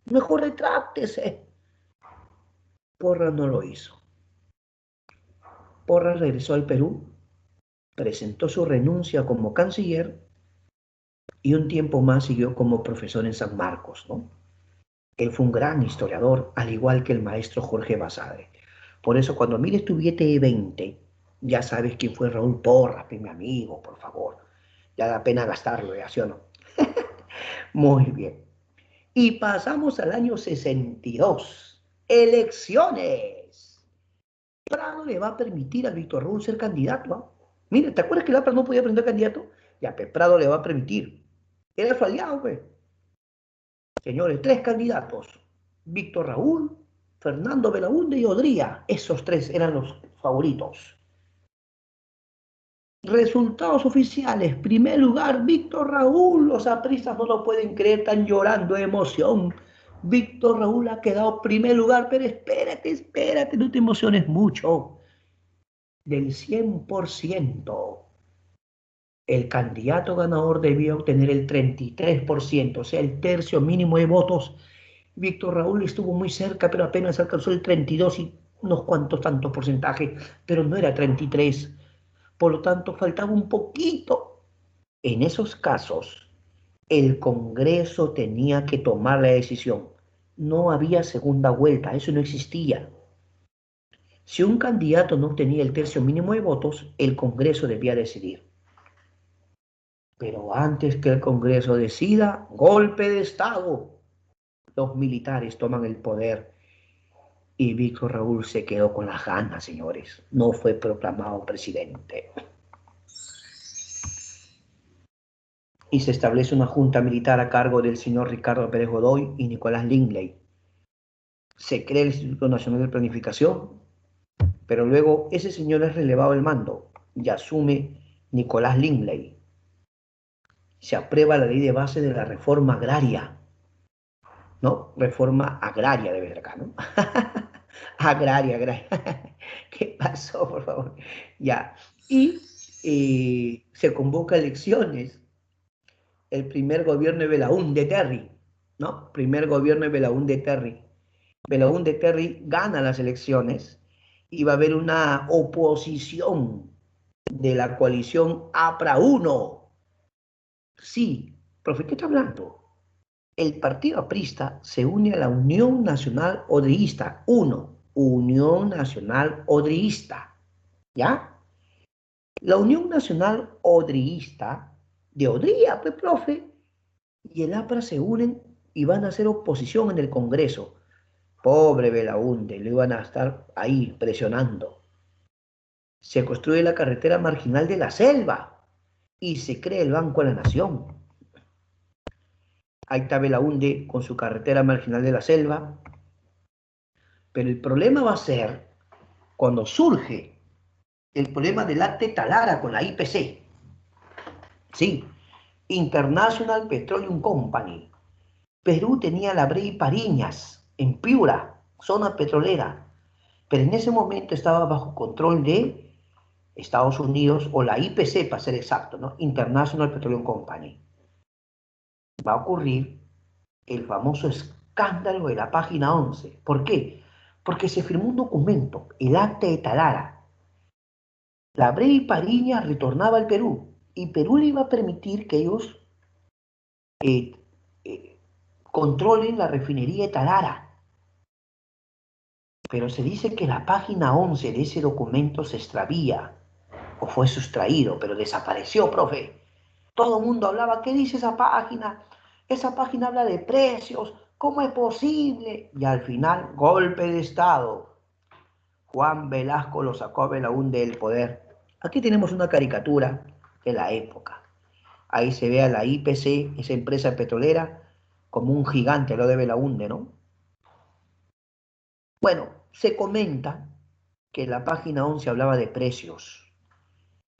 Mejor retráctese. Porras no lo hizo. Porras regresó al Perú, presentó su renuncia como canciller y un tiempo más siguió como profesor en San Marcos, ¿no? Él fue un gran historiador, al igual que el maestro Jorge Basadre. Por eso, cuando mires tu billete de 20, ya sabes quién fue Raúl Porras, mi amigo, por favor. Ya da pena gastarlo, ¿ya sí o no? Muy bien. Y pasamos al año 62. Elecciones. Prado le va a permitir a Víctor Raúl ser candidato. ¿Ah? Mira, ¿te acuerdas que el Prado no podía presentar candidato? Ya, pues Prado le va a permitir. Era su aliado, pues. Señores, tres candidatos. Víctor Raúl, Fernando Belaúnde y Odría. Esos tres eran los favoritos. Resultados oficiales. Primer lugar, Víctor Raúl. Los apristas no lo pueden creer, están llorando de emoción. Víctor Raúl ha quedado primer lugar, pero espérate, espérate, no te emociones mucho. Del 100%, el candidato ganador debía obtener el 33%, o sea, el tercio mínimo de votos. Víctor Raúl estuvo muy cerca, pero apenas alcanzó el 32 y unos cuantos tantos porcentajes, pero no era 33. Por lo tanto, faltaba un poquito. En esos casos, el Congreso tenía que tomar la decisión. No había segunda vuelta, eso no existía. Si un candidato no obtenía el tercio mínimo de votos, el Congreso debía decidir. Pero antes que el Congreso decida, golpe de Estado. Los militares toman el poder y Víctor Raúl se quedó con las ganas, señores. No fue proclamado presidente. Y se establece una junta militar a cargo del señor Ricardo Pérez Godoy y Nicolás Lingley. Se crea el Instituto Nacional de Planificación, pero luego ese señor es relevado del mando y asume Nicolás Lingley. Se aprueba la ley de base de la reforma agraria, ¿no? Reforma agraria debe ser acá, ¿no? Agraria, agraria. ¿Qué pasó, por favor? Ya. Y se convoca elecciones. El primer gobierno de Belaúnde Terry, ¿no? Primer gobierno de Belaúnde Terry. Belaúnde Terry gana las elecciones y va a haber una oposición de la coalición APRA 1. Sí, profe, ¿qué está hablando? El partido aprista se une a la Unión Nacional Odriguista. Uno, Unión Nacional Odriguista. ¿Ya? La Unión Nacional Odriguista, de Odría, pues, profe, y el APRA se unen y van a hacer oposición en el Congreso. Pobre Belaúnde, lo iban a estar ahí presionando. Se construye la carretera marginal de la selva y se crea el Banco de la Nación. Ahí está Belaúnde con su carretera marginal de la selva. Pero el problema va a ser cuando surge el problema del ATE Talara con la IPC. Sí, International Petroleum Company. Perú tenía la Brey Pariñas en Piura, zona petrolera, pero en ese momento estaba bajo control de Estados Unidos, o la IPC para ser exacto, ¿no? International Petroleum Company. Va a ocurrir el famoso escándalo de la página 11. ¿Por qué? Porque se firmó un documento, el Acta de Talara. La Brey Pariñas retornaba al Perú y Perú le iba a permitir que ellos eh, eh, controlen la refinería de Talara. Pero se dice que la página 11 de ese documento se extravía o fue sustraído, pero desapareció, profe. Todo el mundo hablaba, ¿qué dice esa página? Esa página habla de precios, ¿cómo es posible? Y al final, golpe de Estado. Juan Velasco lo sacó a Belaúnde del poder. Aquí tenemos una caricatura de la época. Ahí se ve a la IPC, esa empresa petrolera, como un gigante, lo de Belaúnde, ¿no? Bueno, se comenta que la página 11 hablaba de precios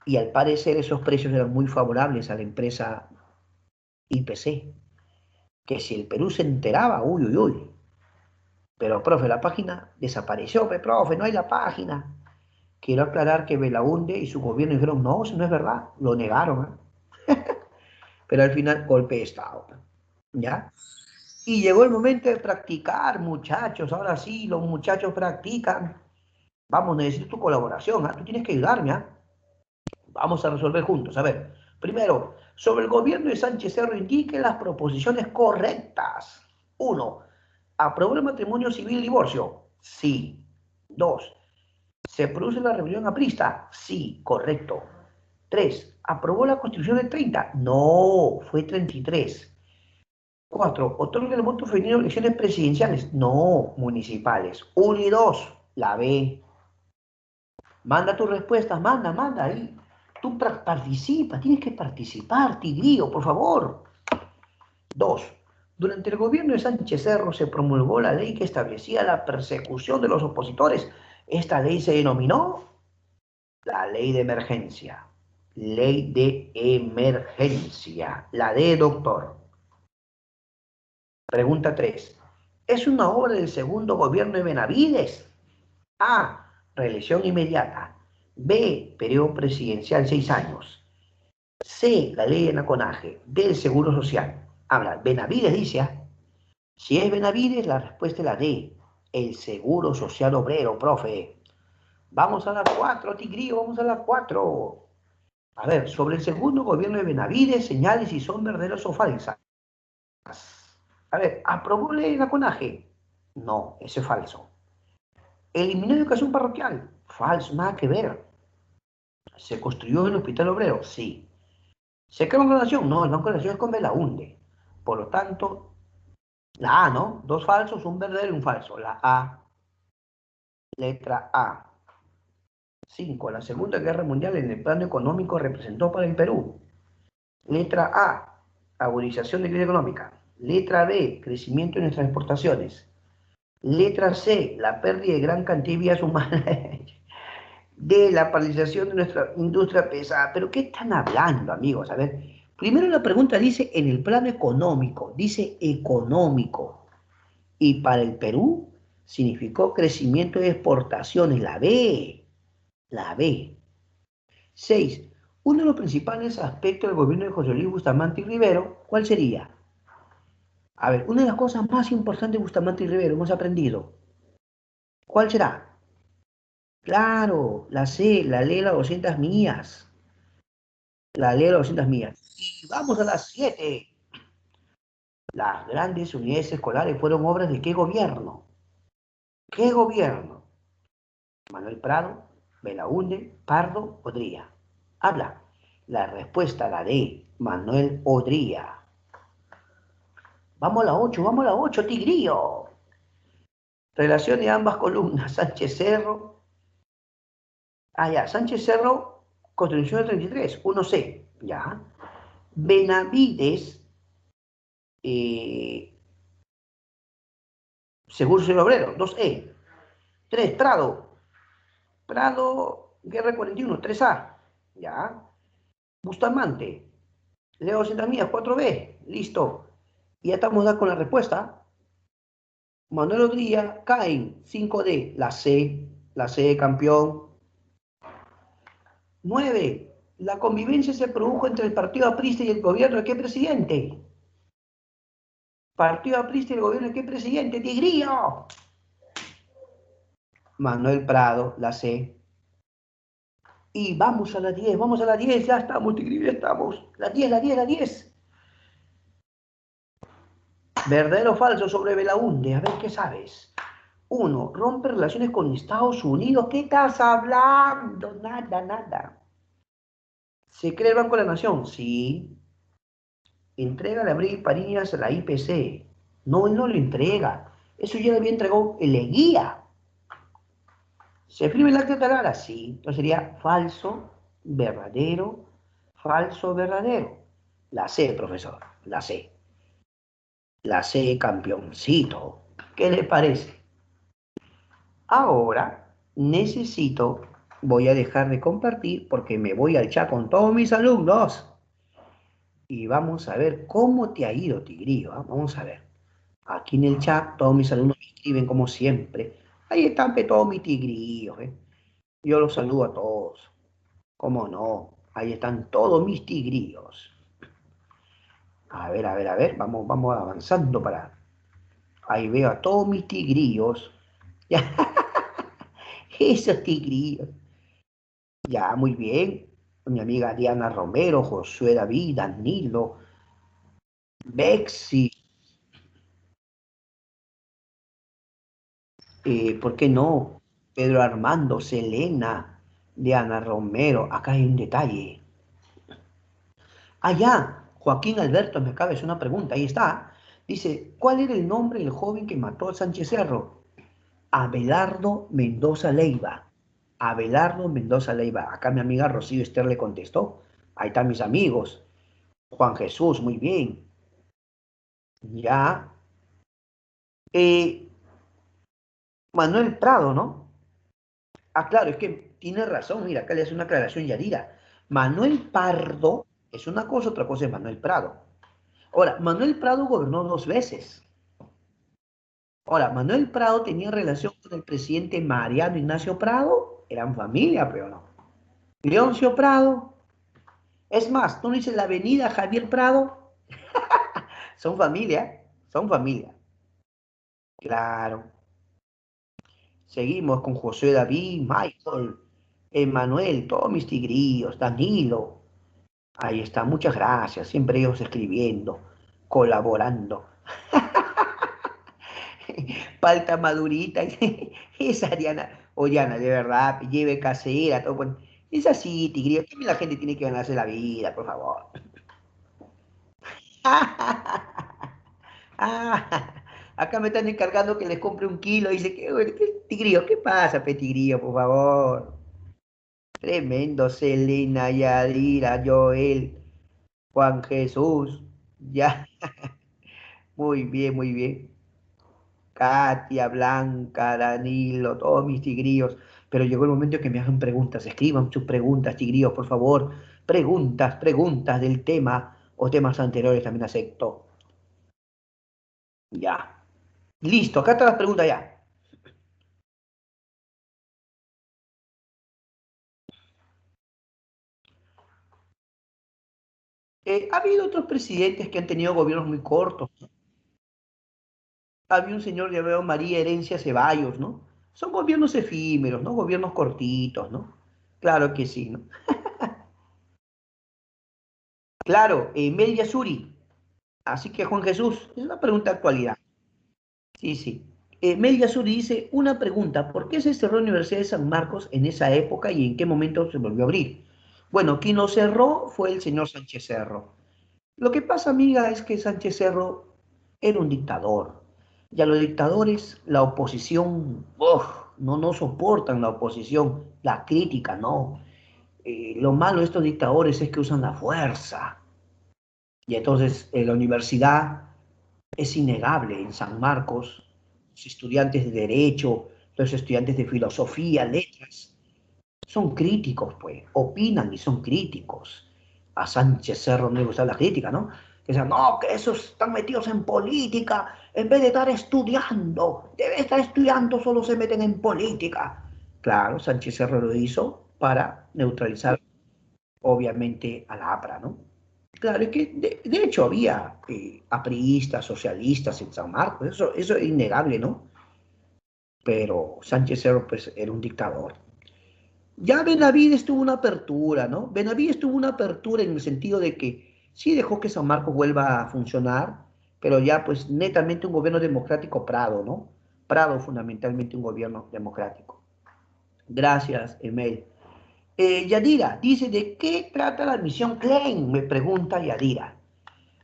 y al parecer esos precios eran muy favorables a la empresa IPC, que si el Perú se enteraba, uy, uy, uy. Pero, profe, la página desapareció, profe, no hay la página. Quiero aclarar que Belaúnde y su gobierno dijeron, no, eso no es verdad, lo negaron, ¿eh? Pero al final, golpe de Estado, ¿ya? Y llegó el momento de practicar, muchachos, ahora sí, los muchachos practican. Vamos, necesito tu colaboración, ¿eh? Tú tienes que ayudarme, ¿eh? Vamos a resolver juntos. A ver, primero, sobre el gobierno de Sánchez Cerro indique las proposiciones correctas. Uno, ¿aprobó el matrimonio civil y divorcio? Sí. Dos, ¿se produce la rebelión aprista? Sí, correcto. Tres, ¿aprobó la Constitución del 30? No, fue 33. Cuatro, ¿otorga el voto femenino en elecciones presidenciales? No, municipales. Uno y dos, la B. Manda tus respuestas, manda ahí. Tú participa, tienes que participar, Tigrillo, por favor. Dos, durante el gobierno de Sánchez Cerro se promulgó la ley que establecía la persecución de los opositores. Esta ley se denominó la ley de emergencia. Ley de emergencia. La D, doctor. Pregunta 3. ¿Es una obra del segundo gobierno de Benavides? A. Reelección inmediata. B. Periodo presidencial 6 años. C. La ley de naconaje. D. El seguro social. Habla, Benavides dice, ¿ah? Si es Benavides, la respuesta es la D. El seguro social obrero, profe. Vamos a la 4, Tigrillo, vamos a la 4. A ver, sobre el segundo gobierno de Benavides, señales si son verdaderas o falsas. A ver, ¿aprobó la ley de naconaje? No, eso es falso. ¿Eliminó educación parroquial? Falso, nada que ver. ¿Se construyó el hospital obrero? Sí. ¿Se crea un Banco de la Nación? No, el Banco de la Nación es con Belaunde. Por lo tanto, la A, ¿no? Dos falsos, un verdadero y un falso. La A, letra A. 5. La Segunda Guerra Mundial en el plano económico representó para el Perú. Letra A, agudización de crisis económica. Letra B, crecimiento de nuestras exportaciones. Letra C, la pérdida de gran cantidad de vidas humanas. D, la paralización de nuestra industria pesada. ¿Pero qué están hablando, amigos? A ver, primero la pregunta dice en el plano económico, dice económico. Y para el Perú significó crecimiento de exportaciones, la B, la B. 6. Uno de los principales aspectos del gobierno de José Luis Bustamante y Rivero, ¿cuál sería? A ver, una de las cosas más importantes de Bustamante y Rivero hemos aprendido. ¿Cuál será? Claro, la C, la ley de las 200 millas. La ley de las 200 millas. Y vamos a las 7. Las grandes unidades escolares fueron obras de ¿qué gobierno? ¿Qué gobierno? Manuel Prado, Belaúnde, Pardo, Odría. Habla. La respuesta, la de Manuel Odría. Vamos a la 8, vamos a la 8, Tigrillo. Relación de ambas columnas, Sánchez Cerro. Ya, Sánchez Cerro, Constitución del 33, 1C, ya. Benavides, eh, Seguro Social Obrero, 2E. 3, Prado. Prado, Guerra 41, 3A, ya. Bustamante, Leo Centramías, 4B, listo. Y ya estamos con la respuesta. Manuel Odría, Cain, 5D, la C, campeón. 9. La convivencia se produjo entre el Partido Aprista y el gobierno de qué presidente. Partido Aprista y el gobierno de qué presidente. Tigrillo. Manuel Prado, la C. Y vamos a la 10, vamos a la 10, ya estamos, Tigrillo, ya estamos. La 10, la 10, la 10. ¿Verdadero o falso sobre Belaúnde? A ver qué sabes. 1. Rompe relaciones con Estados Unidos. ¿Qué estás hablando? Nada, nada. ¿Se cree el Banco de la Nación? Sí. Entrega a Abril Pariñas a la IPC. No, él no lo entrega. Eso ya le había entregado el Leguía. ¿Se firma el acta de Talara? Sí. Entonces sería falso, verdadero. La C, profesor. La C. La C, campeoncito. ¿Qué le parece? Ahora necesito, voy a dejar de compartir porque me voy al chat con todos mis alumnos. Y vamos a ver cómo te ha ido, Tigrillo. ¿Eh? Vamos a ver. Aquí en el chat todos mis alumnos me escriben como siempre. Ahí están todos mis tigrillos. Yo los saludo a todos. ¿Cómo no? Ahí están todos mis tigrillos. A ver, a ver, a ver. Vamos avanzando para... Ahí veo a todos mis tigrillos. Ya, esos tigrillos. Ya, muy bien. Mi amiga Diana Romero, Josué David, Danilo, Bexi. ¿Por qué no? Pedro Armando, Selena, Diana Romero. Acá hay un detalle. Allá, Joaquín Alberto me acaba de hacer una pregunta, ahí está. Dice, ¿cuál era el nombre del joven que mató a Sánchez Cerro? Abelardo Mendoza Leiva. Abelardo Mendoza Leiva. Acá mi amiga Rocío Esther le contestó. Ahí están mis amigos. Juan Jesús, muy bien. Ya. Eh, Manuel Prado, ¿no? Claro, es que tiene razón. Mira, acá le hace una aclaración Yadira. Manuel Pardo es una cosa, otra cosa es Manuel Prado. Ahora, Manuel Prado gobernó 2 veces. Ahora, Manuel Prado tenía relación con el presidente Mariano Ignacio Prado, eran familia, pero no. Leoncio Prado, es más, tú no dices la avenida Javier Prado, son familia, son familia. Claro. Seguimos con José David, Michael, Emanuel, todos mis tigrillos, Danilo. Ahí está, muchas gracias, siempre ellos escribiendo, colaborando. Palta madurita, esa Ariana, Oriana, de verdad, lleve casera, todo. Bueno, es así, tigrillo, que la gente tiene que ganarse la vida, por favor. Ah, acá me están encargando que les compre 1 kilo. Dice, ¿qué tigrillo? ¿Qué pasa, Petigrillo, por favor? Tremendo, Selena, Yadira, Joel, Juan Jesús. Ya, muy bien, muy bien. Katia, Blanca, Danilo, todos mis tigrillos. Pero llegó el momento que me hagan preguntas. Escriban sus preguntas, tigrillos, por favor. Preguntas, preguntas del tema o temas anteriores también acepto. Ya. Listo, acá están las preguntas ya. Ha habido otros presidentes que han tenido gobiernos muy cortos. Había un señor llamado María Herencia Ceballos, ¿no? Son gobiernos efímeros, ¿no? Gobiernos cortitos, ¿no? Claro que sí, ¿no? Claro, Mel Yasuri. Así que Juan Jesús, es una pregunta de actualidad. Sí, sí. Mel Yasuri dice, una pregunta, ¿por qué se cerró la Universidad de San Marcos en esa época y en qué momento se volvió a abrir? Bueno, quien lo cerró fue el señor Sánchez Cerro. Lo que pasa, amiga, es que Sánchez Cerro era un dictador. Y a los dictadores, la oposición, ¡uf! No soportan la oposición, la crítica, no. Lo malo de estos dictadores es que usan la fuerza. Y entonces en la universidad es innegable, en San Marcos, los estudiantes de Derecho, los estudiantes de Filosofía, Letras, son críticos, pues, opinan y son críticos. A Sánchez Cerro no le gusta la crítica, ¿no? Que dicen, no, que esos están metidos en política, en vez de estar estudiando, debe estar estudiando, solo se meten en política. Claro, Sánchez Cerro lo hizo para neutralizar, obviamente, a la APRA, ¿no? Claro, es que de hecho había apriistas, socialistas en San Marcos, eso es innegable, ¿no? Pero Sánchez Cerro, pues, era un dictador. Ya Benavides tuvo una apertura, ¿no? Benavides tuvo una apertura en el sentido de que sí dejó que San Marcos vuelva a funcionar, pero ya pues netamente un gobierno democrático Prado, ¿no? Prado fundamentalmente un gobierno democrático. Gracias, Emel. Yadira dice, ¿de qué trata la misión Klein? Me pregunta Yadira.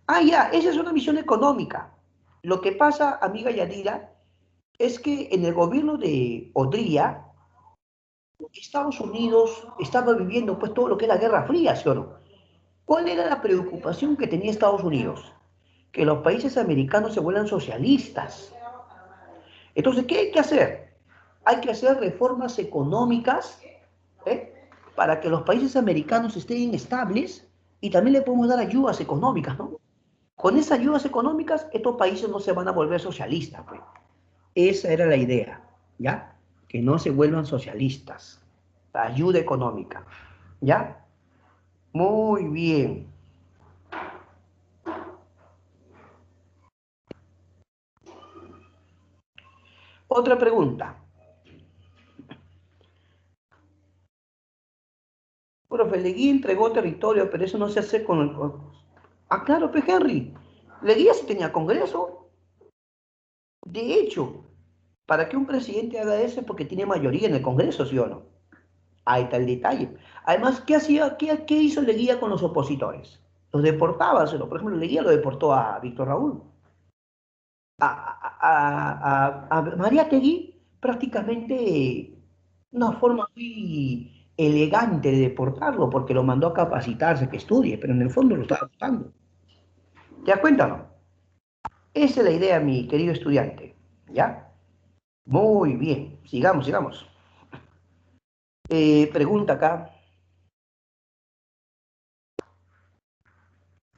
Ah, ya, esa es una misión económica. Lo que pasa, amiga Yadira, es que en el gobierno de Odría, Estados Unidos estaba viviendo pues todo lo que es la Guerra Fría, ¿sí o no? ¿Cuál era la preocupación que tenía Estados Unidos? Que los países americanos se vuelvan socialistas. Entonces, ¿qué hay que hacer? Hay que hacer reformas económicas, ¿eh? Para que los países americanos estén estables y también le podemos dar ayudas económicas, ¿no? Con esas ayudas económicas, estos países no se van a volver socialistas, pues. Esa era la idea, ¿ya? Que no se vuelvan socialistas. La ayuda económica, ¿ya? Muy bien. Otra pregunta. Profe, Leguía entregó territorio, pero eso no se hace con el... Ah, claro, pues Henry. Leguía sí tenía congreso. De hecho, para que un presidente haga eso es porque tiene mayoría en el congreso, ¿sí o no? Ahí está el detalle. Además, ¿qué hacía, qué hizo Leguía con los opositores? Los deportaba, por ejemplo, Leguía lo deportó a Víctor Raúl. A María Tegui prácticamente una forma muy elegante de deportarlo porque lo mandó a capacitarse, que estudie, pero en el fondo lo estaba votando. ¿Te das cuenta o no? Esa es la idea, mi querido estudiante. ¿Ya? Muy bien. Sigamos, sigamos. Pregunta acá.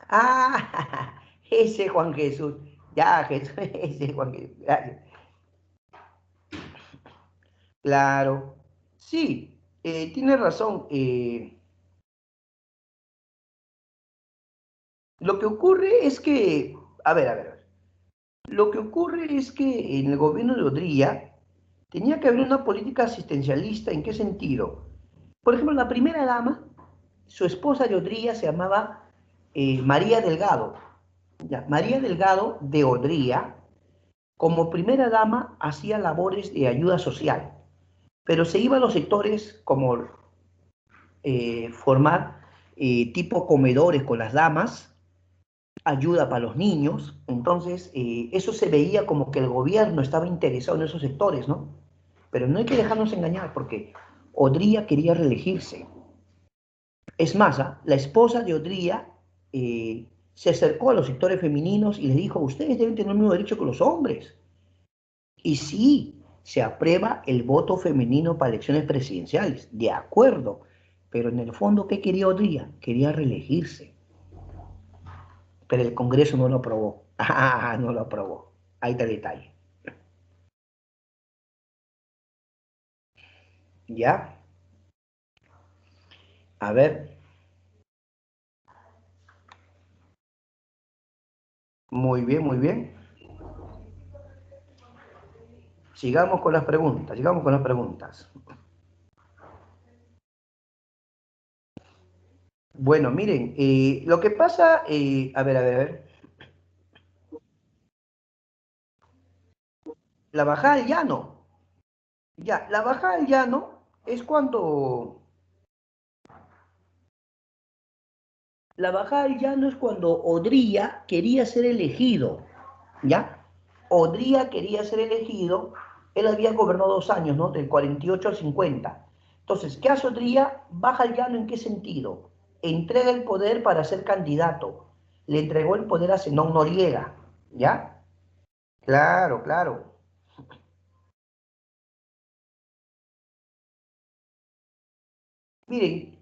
Ah, ese Juan Jesús. Ya, Jesús, ese Juan Jesús. Gracias. Claro. Sí, tiene razón. Lo que ocurre es que, a ver, lo que ocurre es que en el gobierno de Odría tenía que haber una política asistencialista. ¿En qué sentido? Por ejemplo, la primera dama, su esposa de Odría se llamaba María Delgado. Ya, María Delgado de Odría, como primera dama, hacía labores de ayuda social, pero se iba a los sectores como formar tipo comedores con las damas, ayuda para los niños. Entonces, eso se veía como que el gobierno estaba interesado en esos sectores, ¿no? Pero no hay que dejarnos engañar porque Odría quería reelegirse. Es más, la esposa de Odría se acercó a los sectores femeninos y les dijo, ustedes deben tener el mismo derecho que los hombres. Y sí, se aprueba el voto femenino para elecciones presidenciales, de acuerdo. Pero en el fondo, ¿qué quería Odría? Quería reelegirse. Pero el Congreso no lo aprobó. Ah, no lo aprobó. Ahí está el detalle. ¿Ya? A ver. Muy bien, muy bien. Sigamos con las preguntas, sigamos con las preguntas. Bueno, miren, lo que pasa, a ver, la bajada al llano. Ya, la bajada al llano es cuando, la bajada al llano es cuando Odría quería ser elegido, ¿ya? Odría quería ser elegido, él había gobernado 2 años, ¿no? Del 48 al 50. Entonces, ¿qué hace Odría? Baja al llano, ¿en qué sentido? Entrega el poder para ser candidato. Le entregó el poder a Zenón Noriega, ¿ya? Claro, claro. Miren,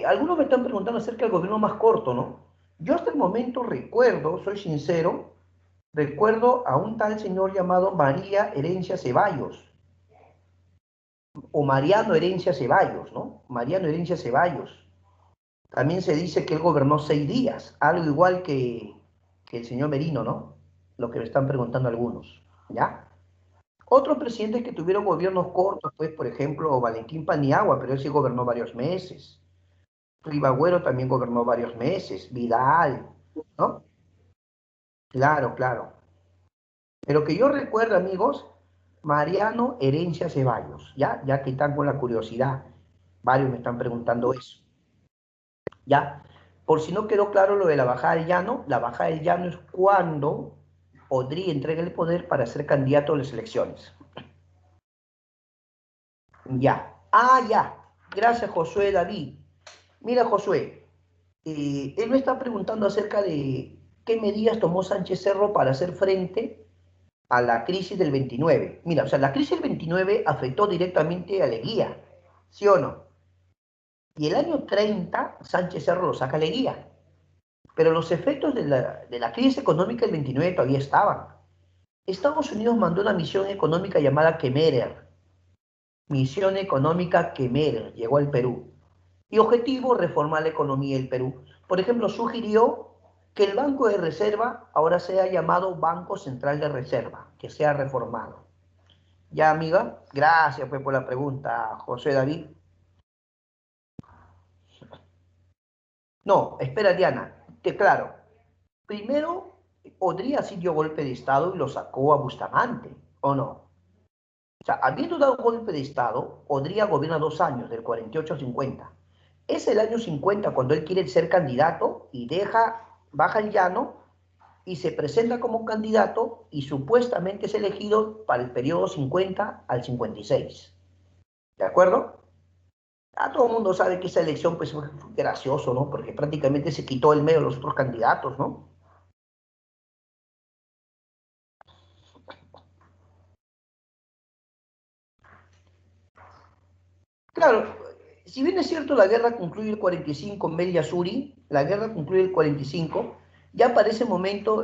algunos me están preguntando acerca del gobierno más corto, ¿no? Yo hasta el momento recuerdo, soy sincero, recuerdo a un tal señor llamado María Herencia Ceballos, o Mariano Herencia Ceballos, ¿no? Mariano Herencia Ceballos. También se dice que él gobernó 6 días, algo igual que el señor Merino, ¿no? Lo que me están preguntando algunos, ¿ya? Otros presidentes que tuvieron gobiernos cortos, pues, por ejemplo, Valentín Paniagua, pero él sí gobernó varios meses. Ribagüero también gobernó varios meses. Vidal, ¿no? Claro, claro. Pero que yo recuerdo, amigos, Mariano Herencia Ceballos, ¿ya? Ya que están con la curiosidad. Varios me están preguntando eso, ¿ya? Por si no quedó claro lo de la bajada del llano, la bajada del llano es cuando Odrí entrega el poder para ser candidato a las elecciones. Ya. Ah, ya. Gracias, Josué David. Mira, Josué, él me está preguntando acerca de qué medidas tomó Sánchez Cerro para hacer frente a la crisis del 29. Mira, o sea, la crisis del 29 afectó directamente a Leguía, ¿sí o no? Y el año 30, Sánchez Cerro lo saca a Leguía. Pero los efectos de la crisis económica del 29 todavía estaban. Estados Unidos mandó una misión económica llamada Kemerer. Misión económica Kemerer llegó al Perú. Y objetivo, reformar la economía del Perú. Por ejemplo, sugirió que el Banco de Reserva ahora sea llamado Banco Central de Reserva, que sea reformado. Ya, amiga, gracias pues por la pregunta, José David. No, espera, Diana, te claro. Primero, Odría sí dio golpe de Estado y lo sacó a Bustamante, ¿o no? O sea, habiendo dado golpe de Estado, Odría gobierna 2 años, del 48 al 50. Es el año 50 cuando él quiere ser candidato y baja el llano y se presenta como candidato y supuestamente es elegido para el periodo 50 al 56. ¿De acuerdo? Todo el mundo sabe que esa elección pues, fue gracioso, ¿no? Porque prácticamente se quitó el medio de los otros candidatos, ¿no? Claro, si bien es cierto la guerra concluye el 45 en Media Suri, la guerra concluye el 45, ya para ese momento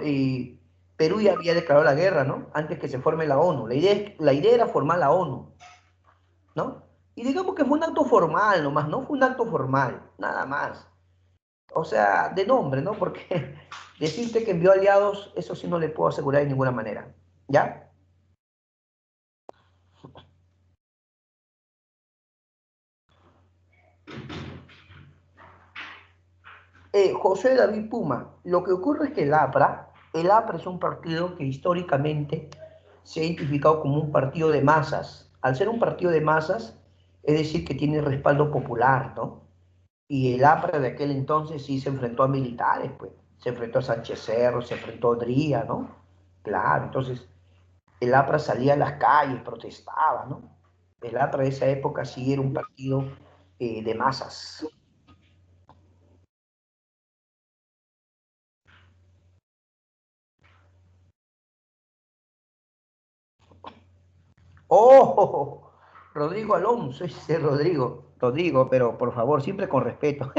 Perú ya había declarado la guerra, ¿no? Antes que se forme la ONU. La idea era formar la ONU, ¿no? Y digamos que fue un acto formal nomás, no fue un acto formal, nada más. O sea, de nombre, ¿no? Porque decirte que envió aliados, eso sí no le puedo asegurar de ninguna manera, ¿ya? José David Puma, lo que ocurre es que el APRA es un partido que históricamente se ha identificado como un partido de masas. Al ser un partido de masas, es decir, que tiene respaldo popular, ¿no? Y el APRA de aquel entonces sí se enfrentó a militares, pues. Se enfrentó a Sánchez Cerro, se enfrentó a Odría, ¿no? Claro, entonces el APRA salía a las calles, protestaba, ¿no? El APRA de esa época sí era un partido de masas. ¡Oh! Rodrigo Alonso, ese Rodrigo, pero por favor, siempre con respeto.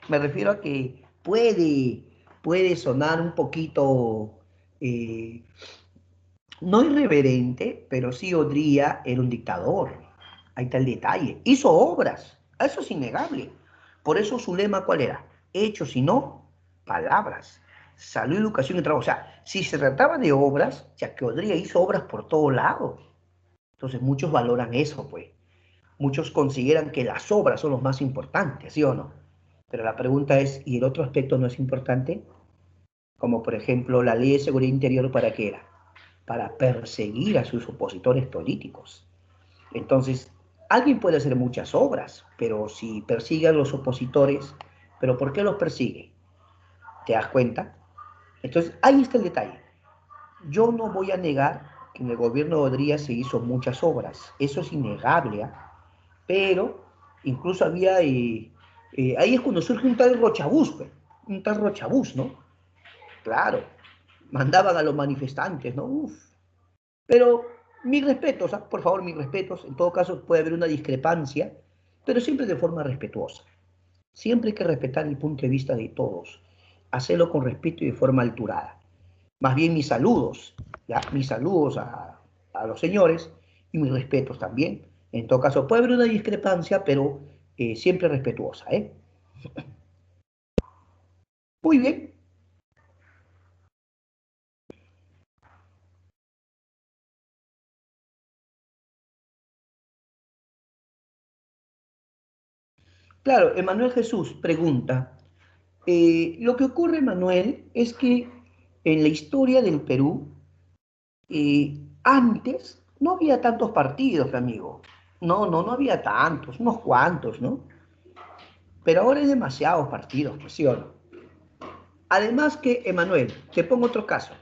Me refiero a que puede sonar un poquito, eh, no irreverente, pero sí Odría era un dictador. Ahí está el detalle. Hizo obras, eso es innegable. Por eso su lema, ¿cuál era? Hechos y no palabras. Salud, educación y trabajo. O sea, si se trataba de obras, ya que Odría hizo obras por todos lados. Entonces muchos valoran eso, pues. Muchos consideran que las obras son los más importantes, ¿sí o no? Pero la pregunta es, ¿y el otro aspecto no es importante? Como por ejemplo la ley de seguridad interior, ¿para qué era? Para perseguir a sus opositores políticos. Entonces, alguien puede hacer muchas obras, pero si persigue a los opositores, ¿pero por qué los persigue? ¿Te das cuenta? Entonces, ahí está el detalle. Yo no voy a negar que en el gobierno de Odría se hizo muchas obras, eso es innegable, ¿eh? Pero incluso había, ahí es cuando surge un tal Rochabús, pues, un tal Rochabús, ¿no? Claro, mandaban a los manifestantes, ¿no? Uf. Pero mis respetos, ¿ah? Por favor, mis respetos, en todo caso puede haber una discrepancia, pero siempre de forma respetuosa. Siempre hay que respetar el punto de vista de todos, hacerlo con respeto y de forma alturada. Más bien mis saludos, ¿ya? Mis saludos a los señores y mis respetos también. En todo caso, puede haber una discrepancia, pero siempre respetuosa, ¿eh? Muy bien. Claro, Emanuel Jesús pregunta, lo que ocurre, Manuel, es que en la historia del Perú, antes no había tantos partidos, amigo. No había tantos, unos cuantos, ¿no? Pero ahora hay demasiados partidos, pues sí o no. Además que, Emanuel, te pongo otro caso.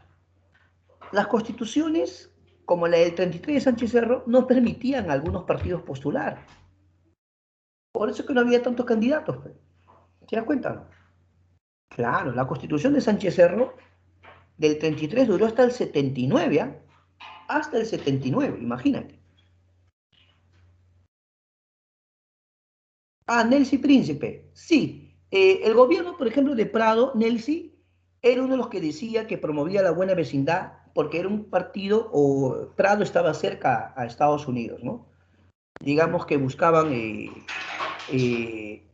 Las constituciones, como la del 33 de Sánchez Cerro, no permitían a algunos partidos postular. Por eso es que no había tantos candidatos, pues. ¿Te das cuenta? No? Claro, la constitución de Sánchez Cerro del 33 duró hasta el 79, ¿ah? Hasta el 79, imagínate. Ah, Nelcy Príncipe, sí. El gobierno, por ejemplo, de Prado, Nelcy, era uno de los que decía que promovía la buena vecindad porque era un partido, o Prado estaba cerca a Estados Unidos, ¿no? Digamos que buscaban eh,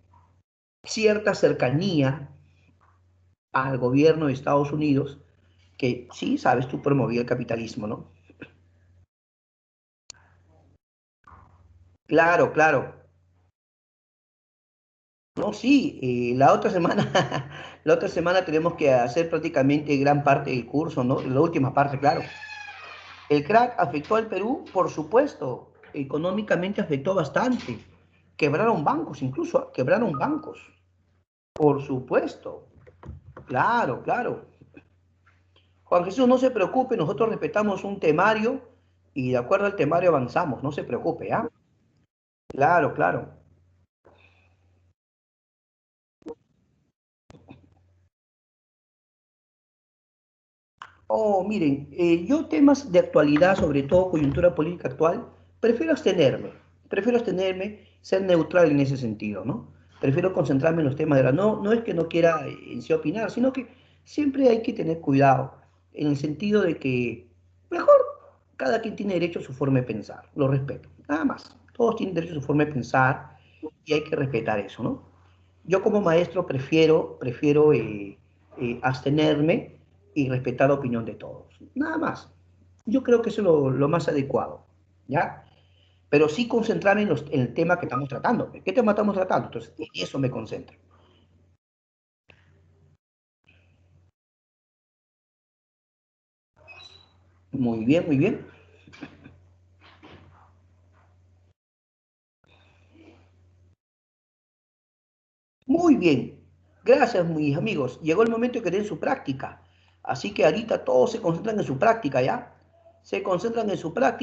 cierta cercanía al gobierno de Estados Unidos, que sí, sabes, tú promovía el capitalismo, ¿no? Claro, claro. No, sí, la otra semana, la otra semana tenemos que hacer prácticamente gran parte del curso, ¿no? La última parte, claro. El crack afectó al Perú, por supuesto, económicamente afectó bastante. Quebraron bancos, incluso, quebraron bancos, por supuesto. Claro, claro. Juan Jesús, no se preocupe, nosotros respetamos un temario y de acuerdo al temario avanzamos, no se preocupe, ¿ah? Claro, claro. Oh, miren, yo temas de actualidad, sobre todo coyuntura política actual, prefiero abstenerme, ser neutral en ese sentido, ¿no? Prefiero concentrarme en los temas de la... No, no es que no quiera en sí opinar, sino que siempre hay que tener cuidado, en el sentido de que mejor cada quien tiene derecho a su forma de pensar, lo respeto, nada más. Todos tienen derecho a su forma de pensar y hay que respetar eso, ¿no? Yo como maestro prefiero abstenerme y respetar la opinión de todos. Nada más. Yo creo que eso es lo más adecuado, ¿ya? Pero sí concentrarme en el tema que estamos tratando. ¿Qué tema estamos tratando? Entonces, en eso me concentro. Muy bien, muy bien. Muy bien. Gracias, mis amigos. Llegó el momento de que den su práctica. Así que ahorita todos se concentran en su práctica, ¿ya? Se concentran en su práctica.